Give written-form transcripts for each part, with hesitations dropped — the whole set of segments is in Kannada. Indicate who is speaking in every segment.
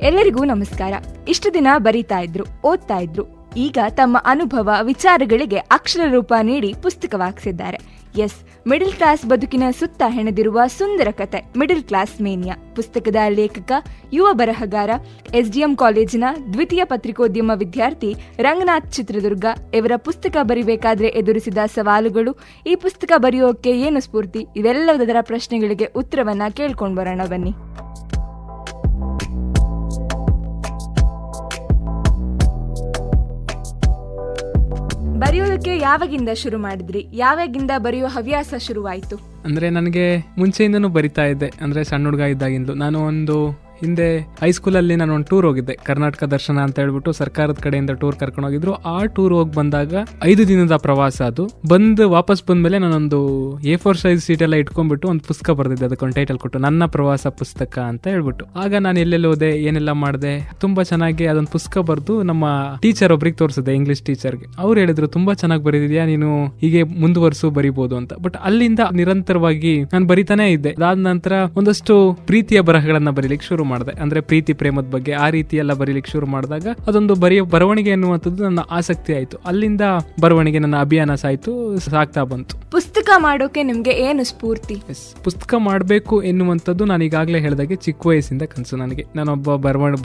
Speaker 1: ಎಲ್ಲರಿಗೂ ನಮಸ್ಕಾರ. ಇಷ್ಟು ದಿನ ಬರೀತಾ ಇದ್ರು, ಓದ್ತಾ ಇದ್ರು. ಈಗ ತಮ್ಮ ಅನುಭವ ವಿಚಾರಗಳಿಗೆ ಅಕ್ಷರ ರೂಪ ನೀಡಿ ಪುಸ್ತಕವಾಗ್ಸಿದ್ದಾರೆ. ಎಸ್, ಮಿಡಲ್ ಕ್ಲಾಸ್ ಬದುಕಿನ ಸುತ್ತ ಹೆಣೆದಿರುವ ಸುಂದರ ಕತೆ ಮಿಡಲ್ ಕ್ಲಾಸ್ ಮೇನಿಯಾ. ಪುಸ್ತಕದ ಲೇಖಕ, ಯುವ ಬರಹಗಾರ, SDM ಕಾಲೇಜಿನ ದ್ವಿತೀಯ ಪತ್ರಿಕೋದ್ಯಮ ವಿದ್ಯಾರ್ಥಿ ರಂಗನಾಥ್ ಚಿತ್ರದುರ್ಗ ಇವರ ಪುಸ್ತಕ ಬರಿಬೇಕಾದ್ರೆ ಎದುರಿಸಿದ ಸವಾಲುಗಳು, ಈ ಪುಸ್ತಕ ಬರೆಯೋಕೆ ಏನು ಸ್ಫೂರ್ತಿ, ಇವೆಲ್ಲದರ ಪ್ರಶ್ನೆಗಳಿಗೆ ಉತ್ತರವನ್ನ ಕೇಳ್ಕೊಂಡು ಬರೋಣ ಬನ್ನಿ. ಬರೆಯೋದಕ್ಕೆ ಯಾವಾಗಿಂದ ಶುರು ಮಾಡಿದ್ರಿ? ಯಾವಾಗಿಂದ ಬರೆಯೋ ಹವ್ಯಾಸ ಶುರುವಾಯಿತು?
Speaker 2: ಅಂದರೆ ನನಗೆ ಮುಂಚೆಯಿಂದನೂ ಬರಿತಾ ಇದ್ದೆ. ಅಂದರೆ ಸಣ್ಣ ಹುಡುಗ ಇದ್ದಾಗಿಂದಲೂ ನಾನು ಹಿಂದೆ ಹೈಸ್ಕೂಲಲ್ಲಿ ನಾನು ಒಂದು ಟೂರ್ ಹೋಗಿದ್ದೆ. ಕರ್ನಾಟಕ ದರ್ಶನ ಅಂತ ಹೇಳ್ಬಿಟ್ಟು ಸರ್ಕಾರದ ಕಡೆಯಿಂದ ಟೂರ್ ಕರ್ಕೊಂಡು ಹೋಗಿದ್ರು. ಆ ಟೂರ್ ಹೋಗಿ ಬಂದಾಗ 5 ದಿನದ ಪ್ರವಾಸ ಅದು. ವಾಪಸ್ ಬಂದ್ಮೇಲೆ ನಾನೊಂದು A4 ಸೈಜ್ ಸೀಟ್ ಎಲ್ಲ ಇಟ್ಕೊಂಡ್ಬಿಟ್ಟು ಒಂದು ಪುಸ್ತಕ ಬರ್ದಿದ್ದೆ. ಅದಕ್ಕೊಂದು ಟೈಟಲ್ ಕೊಟ್ಟು ನನ್ನ ಪ್ರವಾಸ ಪುಸ್ತಕ ಅಂತ ಹೇಳ್ಬಿಟ್ಟು. ಆಗ ನಾನು ಎಲ್ಲೆಲ್ಲಿ ಹೋದೆ, ಏನೆಲ್ಲ ಮಾಡಿದೆ, ತುಂಬಾ ಚೆನ್ನಾಗಿ ಅದೊಂದು ಪುಸ್ತಕ ಬರೆದು ನಮ್ಮ ಟೀಚರ್ ಒಬ್ರಿಗೆ ತೋರಿಸಿದೆ, ಇಂಗ್ಲಿಷ್ ಟೀಚರ್ಗೆ. ಅವ್ರು ಹೇಳಿದ್ರು, ತುಂಬಾ ಚೆನ್ನಾಗಿ ಬರೀದಿದ್ಯಾ, ನೀನು ಹೀಗೆ ಮುಂದುವರ್ಸು, ಬರಿಬಹುದು ಅಂತ. ಬಟ್ ಅಲ್ಲಿಂದ ನಿರಂತರವಾಗಿ ನಾನು ಬರಿತಾನೆ ಇದ್ದೆ. ಅದಾದ ನಂತರ ಒಂದಷ್ಟು ಪ್ರೀತಿಯ ಬರಹಗಳನ್ನ ಬರೀಲಿಕ್ಕೆ ಶುರು ಮಾಡಿದೆ. ಅಂದ್ರೆ ಪ್ರೀತಿ ಪ್ರೇಮದ ಬಗ್ಗೆ ಆ ರೀತಿ ಎಲ್ಲ ಬರೀಲಿಕ್ಕೆ ಶುರು ಮಾಡಿದಾಗ ಅದೊಂದು ಬರವಣಿಗೆ ಅನ್ನುವಂಥದ್ದು ನನ್ನ ಆಸಕ್ತಿ ಆಯ್ತು. ಅಲ್ಲಿಂದ ಬರವಣಿಗೆ ನನ್ನ ಅಭಿಯಾನ ಸಾಗ್ತಾ ಬಂತು.
Speaker 1: ಪುಸ್ತಕ ಮಾಡೋಕೆ ನಿಮ್ಗೆ ಏನು ಸ್ಫೂರ್ತಿ?
Speaker 2: ಪುಸ್ತಕ ಮಾಡಬೇಕು ಎನ್ನುವಂಥದ್ದು ನಾನು ಈಗಾಗಲೇ ಹೇಳಿದಾಗೆ ಚಿಕ್ಕ ವಯಸ್ಸಿಂದ ಕನಸು ನನಗೆ. ನಾನೊಬ್ಬ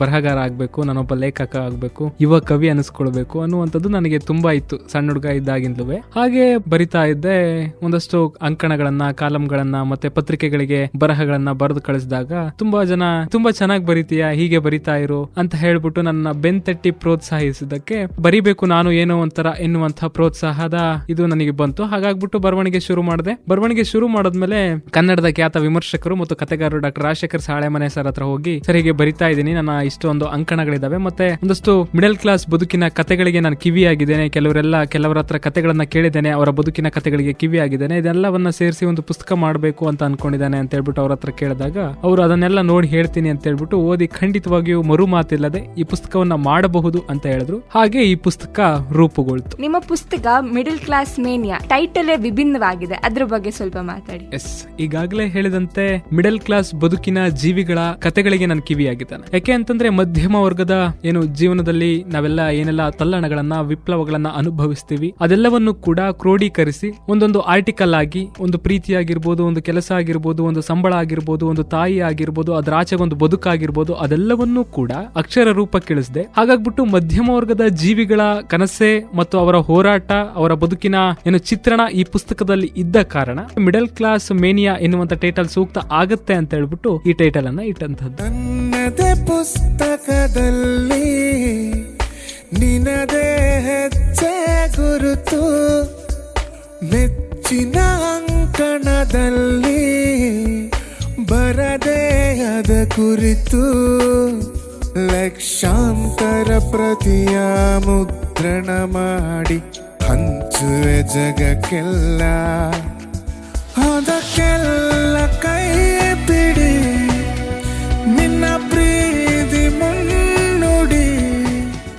Speaker 2: ಬರಹಗಾರ ಆಗ್ಬೇಕು, ನಾನೊಬ್ಬ ಲೇಖಕ ಆಗ್ಬೇಕು, ಯುವ ಕವಿ ಅನಿಸ್ಕೊಳ್ಬೇಕು ಅನ್ನುವಂಥದ್ದು ನನಗೆ ತುಂಬಾ ಇತ್ತು ಸಣ್ಣ ಹುಡುಗ ಇದ್ದಾಗಿಂದಲೂ. ಹಾಗೆ ಬರಿತಾ ಇದ್ದೆ. ಒಂದಷ್ಟು ಅಂಕಣಗಳನ್ನ, ಕಾಲಂಗಳನ್ನ ಮತ್ತೆ ಪತ್ರಿಕೆಗಳಿಗೆ ಬರಹಗಳನ್ನ ಬರೆದು ಕಳಿಸಿದಾಗ ತುಂಬಾ ಜನ ತುಂಬಾ ಚೆನ್ನಾಗಿ ಬರೀತೀಯಾ, ಹೀಗೆ ಬರಿತಾ ಇರು ಅಂತ ಹೇಳ್ಬಿಟ್ಟು ನನ್ನ ಬೆನ್ತಟ್ಟಿ ಪ್ರೋತ್ಸಾಹಿಸಿದ್ದಕ್ಕೆ ಬರಿಬೇಕು ನಾನು ಏನೋ ಒಂಥರ ಎನ್ನುವಂತಹ ಪ್ರೋತ್ಸಾಹದ ಇದು ನನಗೆ ಬಂತು. ಹಾಗಾಗ್ಬಿಟ್ಟು ಬರವಣಿಗೆ ಶುರು ಮಾಡಿದೆ. ಬರವಣಿಗೆ ಶುರು ಮಾಡಿದ್ಮೇಲೆ ಕನ್ನಡದ ಖ್ಯಾತ ವಿಮರ್ಶಕರು ಮತ್ತು ಕಥೆಗಾರರು ಡಾಕ್ಟರ್ ರಾಜಶೇಖರ್ ಸಾಳೆಮನೆ ಸರ್ ಹತ್ರ ಹೋಗಿ, ಸರ್ ಹೀಗೆ ಬರಿತಾ ಇದ್ದೀನಿ, ನನ್ನ ಇಷ್ಟೊಂದು ಅಂಕಣಗಳಿದಾವೆ, ಮತ್ತೆ ಒಂದಷ್ಟು ಮಿಡಲ್ ಕ್ಲಾಸ್ ಬದುಕಿನ ಕಥೆಗಳಿಗೆ ನಾನು ಕಿವಿಯಾಗಿದ್ದೇನೆ, ಕೆಲವರ ಹತ್ರ ಕಥೆಗಳನ್ನ ಕೇಳಿದ್ದೇನೆ, ಅವರ ಬದುಕಿನ ಕಥೆಗಳಿಗೆ ಕಿವಿಯಾಗಿದ್ದೇನೆ, ಇದೆಲ್ಲವನ್ನ ಸೇರಿಸಿ ಒಂದು ಪುಸ್ತಕ ಮಾಡಬೇಕು ಅಂತ ಅನ್ಕೊಂಡಿದ್ದಾನೆ ಅಂತ ಹೇಳ್ಬಿಟ್ಟು ಅವ್ರ ಹತ್ರ ಕೇಳಿದಾಗ ಅವರು ಅದನ್ನೆಲ್ಲ ನೋಡಿ ಹೇಳ್ತೀನಿ ಅಂತ ಹೇಳ್ಬಿಟ್ಟು ಓದಿ ಖಂಡಿತವಾಗಿಯೂ ಮರು ಮಾತಿಲ್ಲದೆ ಈ ಪುಸ್ತಕವನ್ನ ಮಾಡಬಹುದು ಅಂತ ಹೇಳಿದ್ರು. ಹಾಗೆ ಈ ಪುಸ್ತಕ ರೂಪುಗೊಳ್ತು.
Speaker 1: ನಿಮ್ಮ ಪುಸ್ತಕ ಮಿಡಲ್ ಕ್ಲಾಸ್ ಮೇನಿಯಾ ಟೈಟಲೇ ವಿಭಿನ್ನವಾಗಿದೆ, ಅದ್ರ ಬಗ್ಗೆ ಸ್ವಲ್ಪ ಮಾತಾಡಿ.
Speaker 2: ಎಸ್, ಈಗಾಗಲೇ ಹೇಳಿದಂತೆ ಮಿಡಲ್ ಕ್ಲಾಸ್ ಬದುಕಿನ ಜೀವಿಗಳ ಕಥೆಗಳಿಗೆ ನಾನು ಕಿವಿಯಾಗಿದ್ದಾನೆ. ಯಾಕೆ ಅಂತಂದ್ರೆ ಮಧ್ಯಮ ವರ್ಗದ ಜೀವನದಲ್ಲಿ ನಾವೆಲ್ಲ ಏನೆಲ್ಲ ತಲ್ಲಣಗಳನ್ನ, ವಿಪ್ಲವಗಳನ್ನ ಅನುಭವಿಸ್ತೀವಿ, ಅದೆಲ್ಲವನ್ನು ಕೂಡ ಕ್ರೋಢೀಕರಿಸಿ ಒಂದೊಂದು ಆರ್ಟಿಕಲ್ ಆಗಿ, ಒಂದು ಪ್ರೀತಿ ಆಗಿರ್ಬೋದು, ಒಂದು ಕೆಲಸ ಆಗಿರ್ಬೋದು, ಒಂದು ಸಂಬಳ ಆಗಿರ್ಬೋದು, ಒಂದು ತಾಯಿ ಆಗಿರ್ಬೋದು, ಅದರ ಆಚೆಗೆ ಒಂದು ಬದುಕಾಗಿರ್ಬೋದು, ಅದೆಲ್ಲವನ್ನೂ ಕೂಡ ಅಕ್ಷರ ರೂಪಕ್ಕಿಳಿಸಿದೆ. ಹಾಗಾಗ್ಬಿಟ್ಟು ಮಧ್ಯಮ ವರ್ಗದ ಜೀವಿಗಳ ಕನಸೆ ಮತ್ತು ಅವರ ಹೋರಾಟ, ಅವರ ಬದುಕಿನ ಚಿತ್ರಣ ಈ ಪುಸ್ತಕದಲ್ಲಿ ಇದ್ದ ಕಾರಣ ಮಿಡಲ್ ಕ್ಲಾಸ್ ಮೇನಿಯಾ ಎನ್ನುವಂತ ಟೈಟಲ್ ಸೂಕ್ತ ಆಗತ್ತೆ ಅಂತ ಹೇಳ್ಬಿಟ್ಟು ಈ ಟೈಟಲ್ ಅನ್ನ ಇಟ್ಟಂತದ್ದು.
Speaker 3: ನನ್ನದೇ ಪುಸ್ತಕದಲ್ಲಿ ನಿನದೇ ಹೆಜ್ಜೆ ಗುರುತು, ಮೆಚ್ಚಿನ ಅಂಕಣದಲ್ಲಿ ಬರದೇ ಅದ ಕುರಿತು, ಲಕ್ಷಾಂತರ ಪ್ರತಿಯ ಮುದ್ರಣ ಮಾಡಿ ಹಂಚುವೆ ಜಗಕ್ಕೆಲ್ಲ, ಅದಕ್ಕೆಲ್ಲ ಕೈ ಬಿಡಿ ನಿನ್ನ ಪ್ರೀತಿ ಮುನ್ನುಡಿ.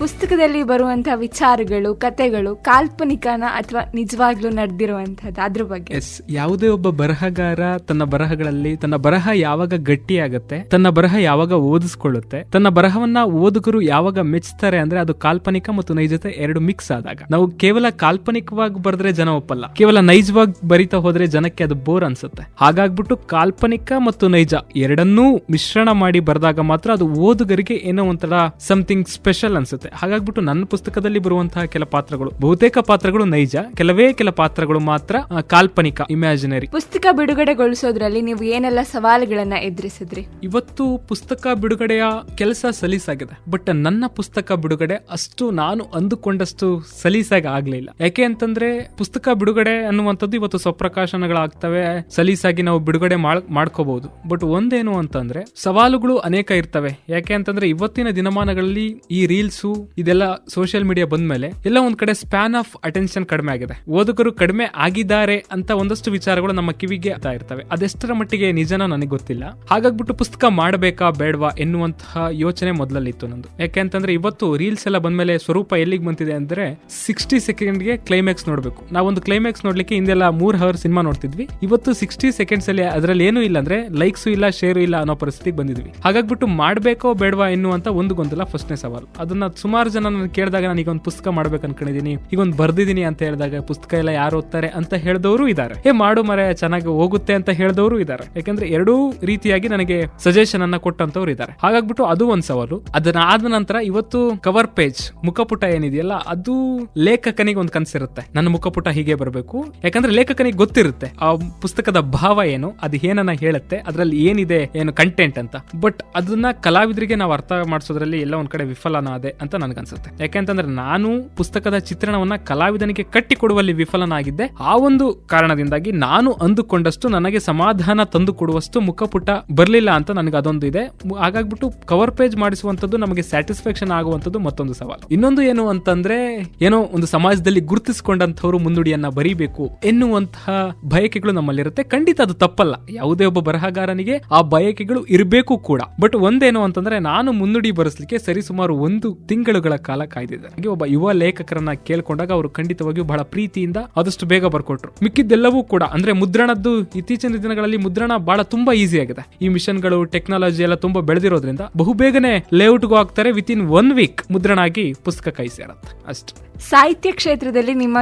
Speaker 1: ಪುಸ್ತಕದಲ್ಲಿ ಬರುವಂತಹ ವಿಚಾರಗಳು, ಕಥೆಗಳು ಕಾಲ್ಪನಿಕನ ಅಥವಾ ನಿಜವಾಗ್ಲೂ ನಡೆದಿರುವಂತಹದ್ದು, ಅದ್ರ ಬಗ್ಗೆ?
Speaker 2: ಎಸ್, ಯಾವುದೇ ಒಬ್ಬ ಬರಹಗಾರ ತನ್ನ ಬರಹಗಳಲ್ಲಿ ತನ್ನ ಬರಹ ಯಾವಾಗ ಗಟ್ಟಿಯಾಗತ್ತೆ, ತನ್ನ ಬರಹ ಯಾವಾಗ ಓದಿಸ್ಕೊಳ್ಳುತ್ತೆ, ತನ್ನ ಬರಹವನ್ನ ಓದುಗರು ಯಾವಾಗ ಮೆಚ್ಚುತ್ತಾರೆ ಅಂದ್ರೆ ಅದು ಕಾಲ್ಪನಿಕ ಮತ್ತು ನೈಜತೆ ಎರಡು ಮಿಕ್ಸ್ ಆದಾಗ. ನಾವು ಕೇವಲ ಕಾಲ್ಪನಿಕವಾಗಿ ಬರೆದ್ರೆ ಜನ ಒಪ್ಪಲ್ಲ, ಕೇವಲ ನೈಜವಾಗಿ ಬರಿತಾ ಹೋದ್ರೆ ಜನಕ್ಕೆ ಅದು ಬೋರ್ ಅನ್ಸುತ್ತೆ. ಹಾಗಾಗ್ಬಿಟ್ಟು ಕಾಲ್ಪನಿಕ ಮತ್ತು ನೈಜ ಎರಡನ್ನೂ ಮಿಶ್ರಣ ಮಾಡಿ ಬರೆದಾಗ ಮಾತ್ರ ಅದು ಓದುಗರಿಗೆ ಏನೋ ಒಂಥರ ಸಮಥಿಂಗ್ ಸ್ಪೆಷಲ್ ಅನ್ಸುತ್ತೆ. ಹಾಗಾಗ್ಬಿಟ್ಟು ನನ್ನ ಪುಸ್ತಕದಲ್ಲಿ ಬರುವಂತಹ ಕೆಲ ಪಾತ್ರಗಳು, ಬಹುತೇಕ ಪಾತ್ರಗಳು ನೈಜ, ಕೆಲ ಪಾತ್ರಗಳು ಮಾತ್ರ ಕಾಲ್ಪನಿಕ, ಇಮ್ಯಾಜಿನರಿ.
Speaker 1: ಪುಸ್ತಕ ಬಿಡುಗಡೆಗೊಳಿಸೋದ್ರಲ್ಲಿ ನೀವು ಏನೆಲ್ಲ ಸವಾಲುಗಳನ್ನ ಎದುರಿಸಿದ್ರಿ?
Speaker 2: ಇವತ್ತು ಪುಸ್ತಕ ಬಿಡುಗಡೆಯ ಕೆಲಸ ಸಲೀಸಾಗಿದೆ, ಬಟ್ ನನ್ನ ಪುಸ್ತಕ ಬಿಡುಗಡೆ ಅಷ್ಟು ನಾನು ಅಂದುಕೊಂಡಷ್ಟು ಸಲೀಸಾಗಿ ಆಗ್ಲಿಲ್ಲ. ಯಾಕೆ ಅಂತಂದ್ರೆ ಪುಸ್ತಕ ಬಿಡುಗಡೆ ಅನ್ನುವಂಥದ್ದು ಇವತ್ತು ಸ್ವಪ್ರಕಾಶನಗಳಾಗ್ತವೆ, ಸಲೀಸಾಗಿ ನಾವು ಬಿಡುಗಡೆ ಮಾಡ್ಕೋಬಹುದು. ಬಟ್ ಒಂದೇನು ಅಂತಂದ್ರೆ ಸವಾಲುಗಳು ಅನೇಕ ಇರ್ತವೆ. ಯಾಕೆ ಅಂತಂದ್ರೆ ಇವತ್ತಿನ ದಿನಮಾನಗಳಲ್ಲಿ ಈ ರೀಲ್ಸು ಇದೆಲ್ಲ ಇದೆಲ್ಲ ಸೋಷಿಯಲ್ ಮೀಡಿಯಾ ಬಂದ್ಮೇಲೆ ಎಲ್ಲ ಒಂದ್ ಕಡೆ ಸ್ಪ್ಯಾನ್ ಆಫ್ ಅಟೆನ್ಷನ್ ಕಡಿಮೆ ಆಗಿದೆ, ಓದುಗರು ಕಡಿಮೆ ಆಗಿದ್ದಾರೆ ಅಂತ ಒಂದಷ್ಟು ವಿಚಾರಗಳು ನಮ್ಮ ಕಿವಿಗೆ ಆಗ್ತಾ ಇರ್ತವೆ. ಅದೆಷ್ಟರ ಮಟ್ಟಿಗೆ ನಿಜನೋ ನನಗೆ ಗೊತ್ತಿಲ್ಲ. ಹಾಗಾಗ್ಬಿಟ್ಟು ಪುಸ್ತಕ ಮಾಡಬೇಕಾ ಬೇಡವಾ ಎನ್ನುವಂತಹ ಯೋಚನೆ ಮೊದಲಲ್ಲಿತ್ತು ನಂದು. ಯಾಕೆಂತಂದ್ರೆ ಇವತ್ತು ರೀಲ್ಸ್ ಎಲ್ಲ ಬಂದ್ಮೇಲೆ ಸ್ವರೂಪ ಎಲ್ಲಿಗೆ ಬಂತಿದೆ ಅಂದ್ರೆ 60 ಸೆಕೆಂಡ್ಗೆ ಕ್ಲೈಮ್ಯಾಕ್ಸ್ ನೋಡ್ಬೇಕು. ನಾವೊಂದು ಕ್ಲೈಮ್ಯಾಕ್ಸ್ ನೋಡ್ಲಿಕ್ಕೆ ಹಿಂದೆಲ್ಲ 3 ಅವರ್ ಸಿನಿಮಾ ನೋಡ್ತಿದ್ವಿ. ಇವತ್ತು 60 ಸೆಕೆಂಡ್ಸ್ ಅಲ್ಲಿ ಅದರಲ್ಲಿ ಏನೂ ಇಲ್ಲ ಅಂದ್ರೆ ಲೈಕ್ಸ್ ಇಲ್ಲ, ಶೇರ್ ಇಲ್ಲ ಅನ್ನೋ ಪರಿಸ್ಥಿತಿಗೆ ಬಂದಿದ್ವಿ. ಹಾಗಾಗ್ಬಿಟ್ಟು ಮಾಡ್ಬೇಕೋ ಬೇಡವಾ ಎನ್ನುವಂತ ಒಂದು ಗೊಂದಲ ಫಸ್ಟ್ನೇ ಸವಾಲು. ಅದನ್ನ ಸುಮಾರು ಜನ ನಾನು ಕೇಳಿದಾಗ ನಾನು ಈಗ ಒಂದು ಪುಸ್ತಕ ಮಾಡ್ಬೇಕು ಅನ್ಕೊಂಡಿದೀನಿ, ಈಗ ಒಂದು ಬರ್ದಿದ್ದೀನಿ ಅಂತ ಹೇಳಿದಾಗ ಪುಸ್ತಕ ಎಲ್ಲ ಯಾರು ಓದ್ತಾರೆ ಅಂತ ಹೇಳಿದವರು ಇದ್ದಾರೆ. ಮಾಡು ಮರೆ ಚೆನ್ನಾಗಿ ಹೋಗುತ್ತೆ ಅಂತ ಹೇಳಿದವರು ಇದ್ದಾರೆ. ಯಾಕಂದ್ರೆ ಎರಡೂ ರೀತಿಯಾಗಿ ನನಗೆ ಸಜೆಷನ್ ಅನ್ನ ಕೊಟ್ಟಂತವ್ರು ಇದ್ದಾರೆ. ಹಾಗಾಗ್ಬಿಟ್ಟು ಅದು ಒಂದ್ ಸವಾಲು. ಅದನ್ನಾದ ನಂತರ ಇವತ್ತು ಕವರ್ ಪೇಜ್ ಮುಖಪುಟ ಏನಿದೆಯಲ್ಲ ಅದು ಲೇಖಕನಿಗೆ ಒಂದು ಕನಸಿರುತ್ತೆ, ನನ್ನ ಮುಖಪುಟ ಹೀಗೆ ಬರಬೇಕು. ಯಾಕಂದ್ರೆ ಲೇಖಕನಿಗೆ ಗೊತ್ತಿರುತ್ತೆ ಆ ಪುಸ್ತಕದ ಭಾವ ಏನು, ಅದು ಏನನ್ನ ಹೇಳುತ್ತೆ, ಅದ್ರಲ್ಲಿ ಏನಿದೆ, ಏನು ಕಂಟೆಂಟ್ ಅಂತ. ಬಟ್ ಅದನ್ನ ಕಲಾವಿದರಿಗೆ ನಾವು ಅರ್ಥ ಮಾಡಿಸೋದ್ರಲ್ಲಿ ಎಲ್ಲ ಒಂದ್ ಕಡೆ ವಿಫಲನಾದೆ ಅಂತ ನನ್ಗನ್ಸುತ್ತೆ. ಯಾಕೆಂತಂದ್ರೆ ನಾನು ಪುಸ್ತಕದ ಚಿತ್ರಣವನ್ನ ಕಲಾವಿದನಿಗೆ ಕಟ್ಟಿ ಕೊಡುವಲ್ಲಿ ವಿಫಲನಾಗಿದ್ದೆ. ಆ ಒಂದು ಕಾರಣದಿಂದಾಗಿ ನಾನು ಅಂದುಕೊಂಡಷ್ಟು ನನಗೆ ಸಮಾಧಾನ ತಂದು ಕೊಡುವಷ್ಟು ಮುಖಪುಟ ಬರ್ಲಿಲ್ಲ ಅಂತ ನನಗೆ ಅದೊಂದು ಇದೆ. ಹಾಗಾಗ್ಬಿಟ್ಟು ಕವರ್ ಪೇಜ್ ಮಾಡಿಸುವಂತದ್ದು ನಮಗೆ ಸ್ಯಾಟಿಸ್ಫ್ಯಾಕ್ಷನ್ ಆಗುವಂತದ್ದು ಮತ್ತೊಂದು ಸವಾಲು. ಇನ್ನೊಂದು ಏನು ಅಂತಂದ್ರೆ, ಏನೋ ಒಂದು ಸಮಾಜದಲ್ಲಿ ಗುರುತಿಸಿಕೊಂಡಂತವ್ರು ಮುನ್ನುಡಿಯನ್ನ ಬರೀಬೇಕು ಎನ್ನುವಂತಹ ಬಯಕೆಗಳು ನಮ್ಮಲ್ಲಿರುತ್ತೆ. ಖಂಡಿತ ಅದು ತಪ್ಪಲ್ಲ, ಯಾವುದೇ ಒಬ್ಬ ಬರಹಗಾರನಿಗೆ ಆ ಬಯಕೆಗಳು ಇರಬೇಕು ಕೂಡ. ಬಟ್ ಒಂದೇನು ಅಂತಂದ್ರೆ, ನಾನು ಮುನ್ನುಡಿ ಬರೆಸಲಿಕ್ಕೆ ಸರಿಸುಮಾರು 1 ತಿಂಗಳುಗಳ ಕಾಲ ಕಾಯ್ದಿದ್ದೆ. ಒಬ್ಬ ಯುವ ಲೇಖಕರನ್ನ ಕೇಳ್ಕೊಂಡಾಗ ಅವರು ಖಂಡಿತವಾಗಿಯೂ ಬಹಳ ಪ್ರೀತಿಯಿಂದ ಆದಷ್ಟು ಬೇಗ ಬರ್ಕೊಟ್ರು. ಮಿಕ್ಕಿದ್ದೆಲ್ಲವೂ ಕೂಡ ಅಂದ್ರೆ ಮುದ್ರಣದ್ದು ಇತ್ತೀಚಿನ ದಿನಗಳಲ್ಲಿ ಮುದ್ರಣ ಬಹಳ ತುಂಬಾ ಈಸಿ ಆಗಿದೆ. ಈ ಮಿಷನ್ಗಳು, ಟೆಕ್ನಾಲಜಿ ಎಲ್ಲ ತುಂಬಾ ಬೆಳೆದಿರೋದ್ರಿಂದ ಬಹುಬೇಗನೆ ಲೇಔಟ್ಗೂ ಆಗ್ತಾರೆ. ವಿತಿನ್ 1 ವೀಕ್ ಮುದ್ರಣ ಆಗಿ ಪುಸ್ತಕ ಕೈ ಸೇರತ್ತೆ ಅಷ್ಟು.
Speaker 1: ಸಾಹಿತ್ಯ ಕ್ಷೇತ್ರದಲ್ಲಿ ನಿಮ್ಮ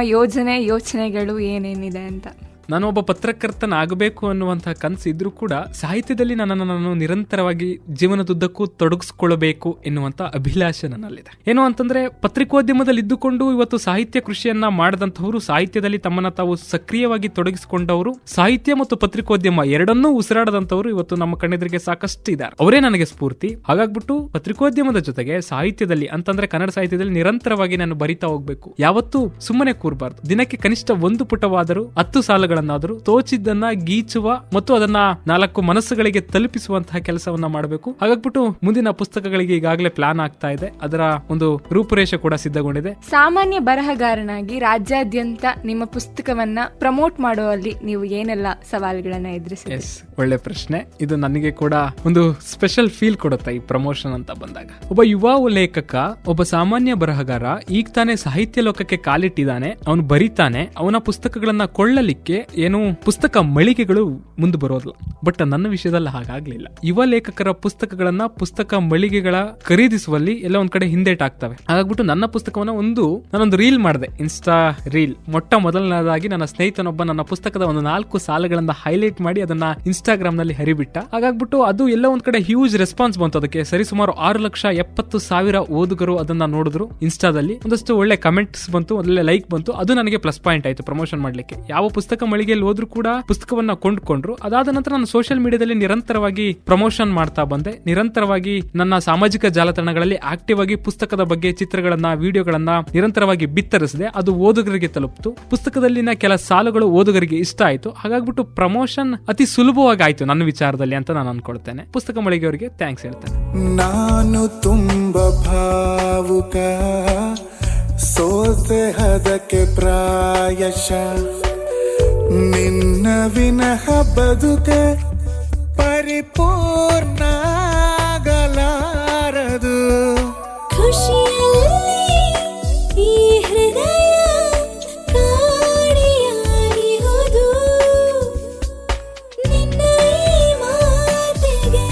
Speaker 1: ಯೋಚನೆಗಳು ಏನೇನಿದೆ ಅಂತ?
Speaker 2: ನಾನು ಒಬ್ಬ ಪತ್ರಕರ್ತನಾಗಬೇಕು ಅನ್ನುವಂತಹ ಕನಸು ಇದ್ರೂ ಕೂಡ ಸಾಹಿತ್ಯದಲ್ಲಿ ನನ್ನನ್ನು ನಾನು ನಿರಂತರವಾಗಿ ಜೀವನದುದ್ದಕ್ಕೂ ತೊಡಗಿಸ್ಕೊಳ್ಬೇಕು ಎನ್ನುವಂತ ಅಭಿಲಾಷೆ ನನ್ನಲ್ಲಿದೆ. ಏನು ಅಂತಂದ್ರೆ, ಪತ್ರಿಕೋದ್ಯಮದಲ್ಲಿ ಇದ್ದುಕೊಂಡು ಇವತ್ತು ಸಾಹಿತ್ಯ ಕೃಷಿಯನ್ನ ಮಾಡಿದಂತವರು, ಸಾಹಿತ್ಯದಲ್ಲಿ ತಮ್ಮನ್ನ ತಾವು ಸಕ್ರಿಯವಾಗಿ ತೊಡಗಿಸಿಕೊಂಡವರು, ಸಾಹಿತ್ಯ ಮತ್ತು ಪತ್ರಿಕೋದ್ಯಮ ಎರಡನ್ನೂ ಉಸಿರಾಡದಂತವರು ಇವತ್ತು ನಮ್ಮ ಕಣ್ಣೆದುರಿಗೆ ಸಾಕಷ್ಟು ಇದ್ದಾರೆ. ಅವರೇ ನನಗೆ ಸ್ಫೂರ್ತಿ. ಹಾಗಾಗ್ಬಿಟ್ಟು ಪತ್ರಿಕೋದ್ಯಮದ ಜೊತೆಗೆ ಸಾಹಿತ್ಯದಲ್ಲಿ ಅಂತಂದ್ರೆ ಕನ್ನಡ ಸಾಹಿತ್ಯದಲ್ಲಿ ನಿರಂತರವಾಗಿ ನಾನು ಬರಿತಾ ಹೋಗ್ಬೇಕು. ಯಾವತ್ತೂ ಸುಮ್ಮನೆ ಕೂರಬಾರ್ದು. ದಿನಕ್ಕೆ ಕನಿಷ್ಠ 1 ಪುಟವಾದರೂ 10 ಸಾಲುಗಳ ತೋಚಿದ್ದನ್ನ ಗೀಚುವ ಮತ್ತು ಅದನ್ನ 4 ಮನಸ್ಸುಗಳಿಗೆ ತಲುಪಿಸುವಂತಹ ಕೆಲಸವನ್ನ ಮಾಡಬೇಕು. ಹಾಗಾಗ್ಬಿಟ್ಟು ಮುಂದಿನ ಪುಸ್ತಕಗಳಿಗೆ ಈಗಾಗಲೇ ಪ್ಲಾನ್ ಆಗ್ತಾ ಇದೆ. ಅದರ ಒಂದು ರೂಪುರೇಷೆ ಕೂಡ ಸಿದ್ಧಗೊಂಡಿದೆ.
Speaker 1: ಸಾಮಾನ್ಯ ಬರಹಗಾರನಾಗಿ ರಾಜ್ಯಾದ್ಯಂತ ನಿಮ್ಮ ಪುಸ್ತಕವನ್ನ ಪ್ರಮೋಟ್ ಮಾಡುವಲ್ಲಿ ನೀವು ಏನೆಲ್ಲ ಸವಾಲುಗಳನ್ನ ಎದುರಿಸಿದ್ದೀರಿ?
Speaker 2: ಎಸ್, ಒಳ್ಳೆ ಪ್ರಶ್ನೆ. ಇದು ನನಗೆ ಕೂಡ ಒಂದು ಸ್ಪೆಷಲ್ ಫೀಲ್ ಕೊಡುತ್ತೆ ಈ ಪ್ರಮೋಷನ್ ಅಂತ ಬಂದಾಗ. ಒಬ್ಬ ಯುವ ಲೇಖಕ, ಒಬ್ಬ ಸಾಮಾನ್ಯ ಬರಹಗಾರ ಈಗ ತಾನೇ ಸಾಹಿತ್ಯ ಲೋಕಕ್ಕೆ ಕಾಲಿಟ್ಟಿದ್ದಾನೆ, ಅವನು ಬರೀತಾನೆ. ಅವನ ಪುಸ್ತಕಗಳನ್ನ ಕೊಳ್ಳಲಿಕ್ಕೆ ಏನು ಪುಸ್ತಕ ಮಳಿಗೆಗಳು ಮುಂದೆ ಬರೋದಿಲ್ಲ. ಬಟ್ ನನ್ನ ವಿಷಯದಲ್ಲಿ ಹಾಗಾಗ್ಲಿಲ್ಲ. ಯುವ ಲೇಖಕರ ಪುಸ್ತಕಗಳನ್ನ ಪುಸ್ತಕ ಮಳಿಗೆಗಳ ಖರೀದಿಸುವಲ್ಲಿ ಎಲ್ಲ ಒಂದ್ ಕಡೆ ಹಿಂದೇಟಾಗ್ತವೆ. ಹಾಗಾಗ್ಬಿಟ್ಟು ನನ್ನ ಪುಸ್ತಕವನ್ನ ನಾನೊಂದು ರೀಲ್ ಮಾಡಿದೆ, ಇನ್ಸ್ಟಾ ರೀಲ್. ಮೊದಲನೇದಾಗಿ ನನ್ನ ಸ್ನೇಹಿತನೊಬ್ಬ ನನ್ನ ಪುಸ್ತಕದ ಒಂದು 4 ಸಾಲುಗಳನ್ನ ಹೈಲೈಟ್ ಮಾಡಿ ಅದನ್ನ ಇನ್ಸ್ಟಾಗ್ರಾಮ್ ನಲ್ಲಿ ಹರಿಬಿಟ್ಟ. ಹಾಗಾಗ್ಬಿಟ್ಟು ಅದು ಎಲ್ಲ ಒಂದ್ ಕಡೆ ಹ್ಯೂಜ್ ರೆಸ್ಪಾನ್ಸ್ ಬಂತು. ಅದಕ್ಕೆ ಸರಿಸುಮಾರು 6,70,000 ಓದುಗರು ಅದನ್ನ ನೋಡಿದ್ರು. ಇನ್ಸ್ಟಾದಲ್ಲಿ ಒಂದಷ್ಟು ಒಳ್ಳೆ ಕಮೆಂಟ್ಸ್ ಬಂತು, ಒಳ್ಳೆ ಲೈಕ್ ಬಂತು. ಅದು ನನಗೆ ಪ್ಲಸ್ ಪಾಯಿಂಟ್ ಆಯ್ತು ಪ್ರಮೋಷನ್ ಮಾಡ್ಲಿಕ್ಕೆ. ಯಾವ ಪುಸ್ತಕ ಮಳಿಗೆಯಲ್ಲಿ ಹೋದ್ರು ಕೂಡ ಪುಸ್ತಕವನ್ನ ಕೊಂಡ್ಕೊಂಡ್ರು. ಅದಾದ ನಂತರ ನಾನು ಸೋಷಿಯಲ್ ಮೀಡಿಯಾದಲ್ಲಿ ನಿರಂತರವಾಗಿ ಪ್ರಮೋಷನ್ ಮಾಡ್ತಾ ಬಂದೆ. ನಿರಂತರವಾಗಿ ನನ್ನ ಸಾಮಾಜಿಕ ಜಾಲತಾಣಗಳಲ್ಲಿ ಆಕ್ಟಿವ್ ಆಗಿ ಪುಸ್ತಕದ ಬಗ್ಗೆ ಚಿತ್ರಗಳನ್ನ, ವಿಡಿಯೋಗಳನ್ನ ನಿರಂತರವಾಗಿ ಬಿತ್ತರಿಸಿದೆ. ಅದು ಓದುಗರಿಗೆ ತಲುಪಿತು. ಪುಸ್ತಕದಲ್ಲಿನ ಕೆಲ ಸಾಲುಗಳು ಓದುಗರಿಗೆ ಇಷ್ಟ ಆಯ್ತು. ಹಾಗಾಗ್ಬಿಟ್ಟು ಪ್ರಮೋಷನ್ ಅತಿ ಸುಲಭವಾಗಿ ಆಯ್ತು ನನ್ನ ವಿಚಾರದಲ್ಲಿ ಅಂತ ನಾನು ಅನ್ಕೊಳ್ತೇನೆ. ಪುಸ್ತಕ ಮಳಿಗೆಯವರಿಗೆ ಥ್ಯಾಂಕ್ಸ್ ಹೇಳ್ತೇನೆ.
Speaker 3: ನಾನು ತುಂಬಾ ಭಾವುಕ, ಸೋತೆ ಹದಕ್ಕೆ ಪ್ರಾಯಶಃ, ನಿನ್ನ ವಿನಃ ಬದುಕೆ ಪರಿಪೂರ್ಣ ಆಗಲಾರದು.
Speaker 4: ಖುಷಿಯಲ್ಲಿ ಈ ಹೃದಯ ಕಾಣಿಯಾಗಿರುವುದು ನಿನ್ನ ಈ ಮಾತಿಗೆ.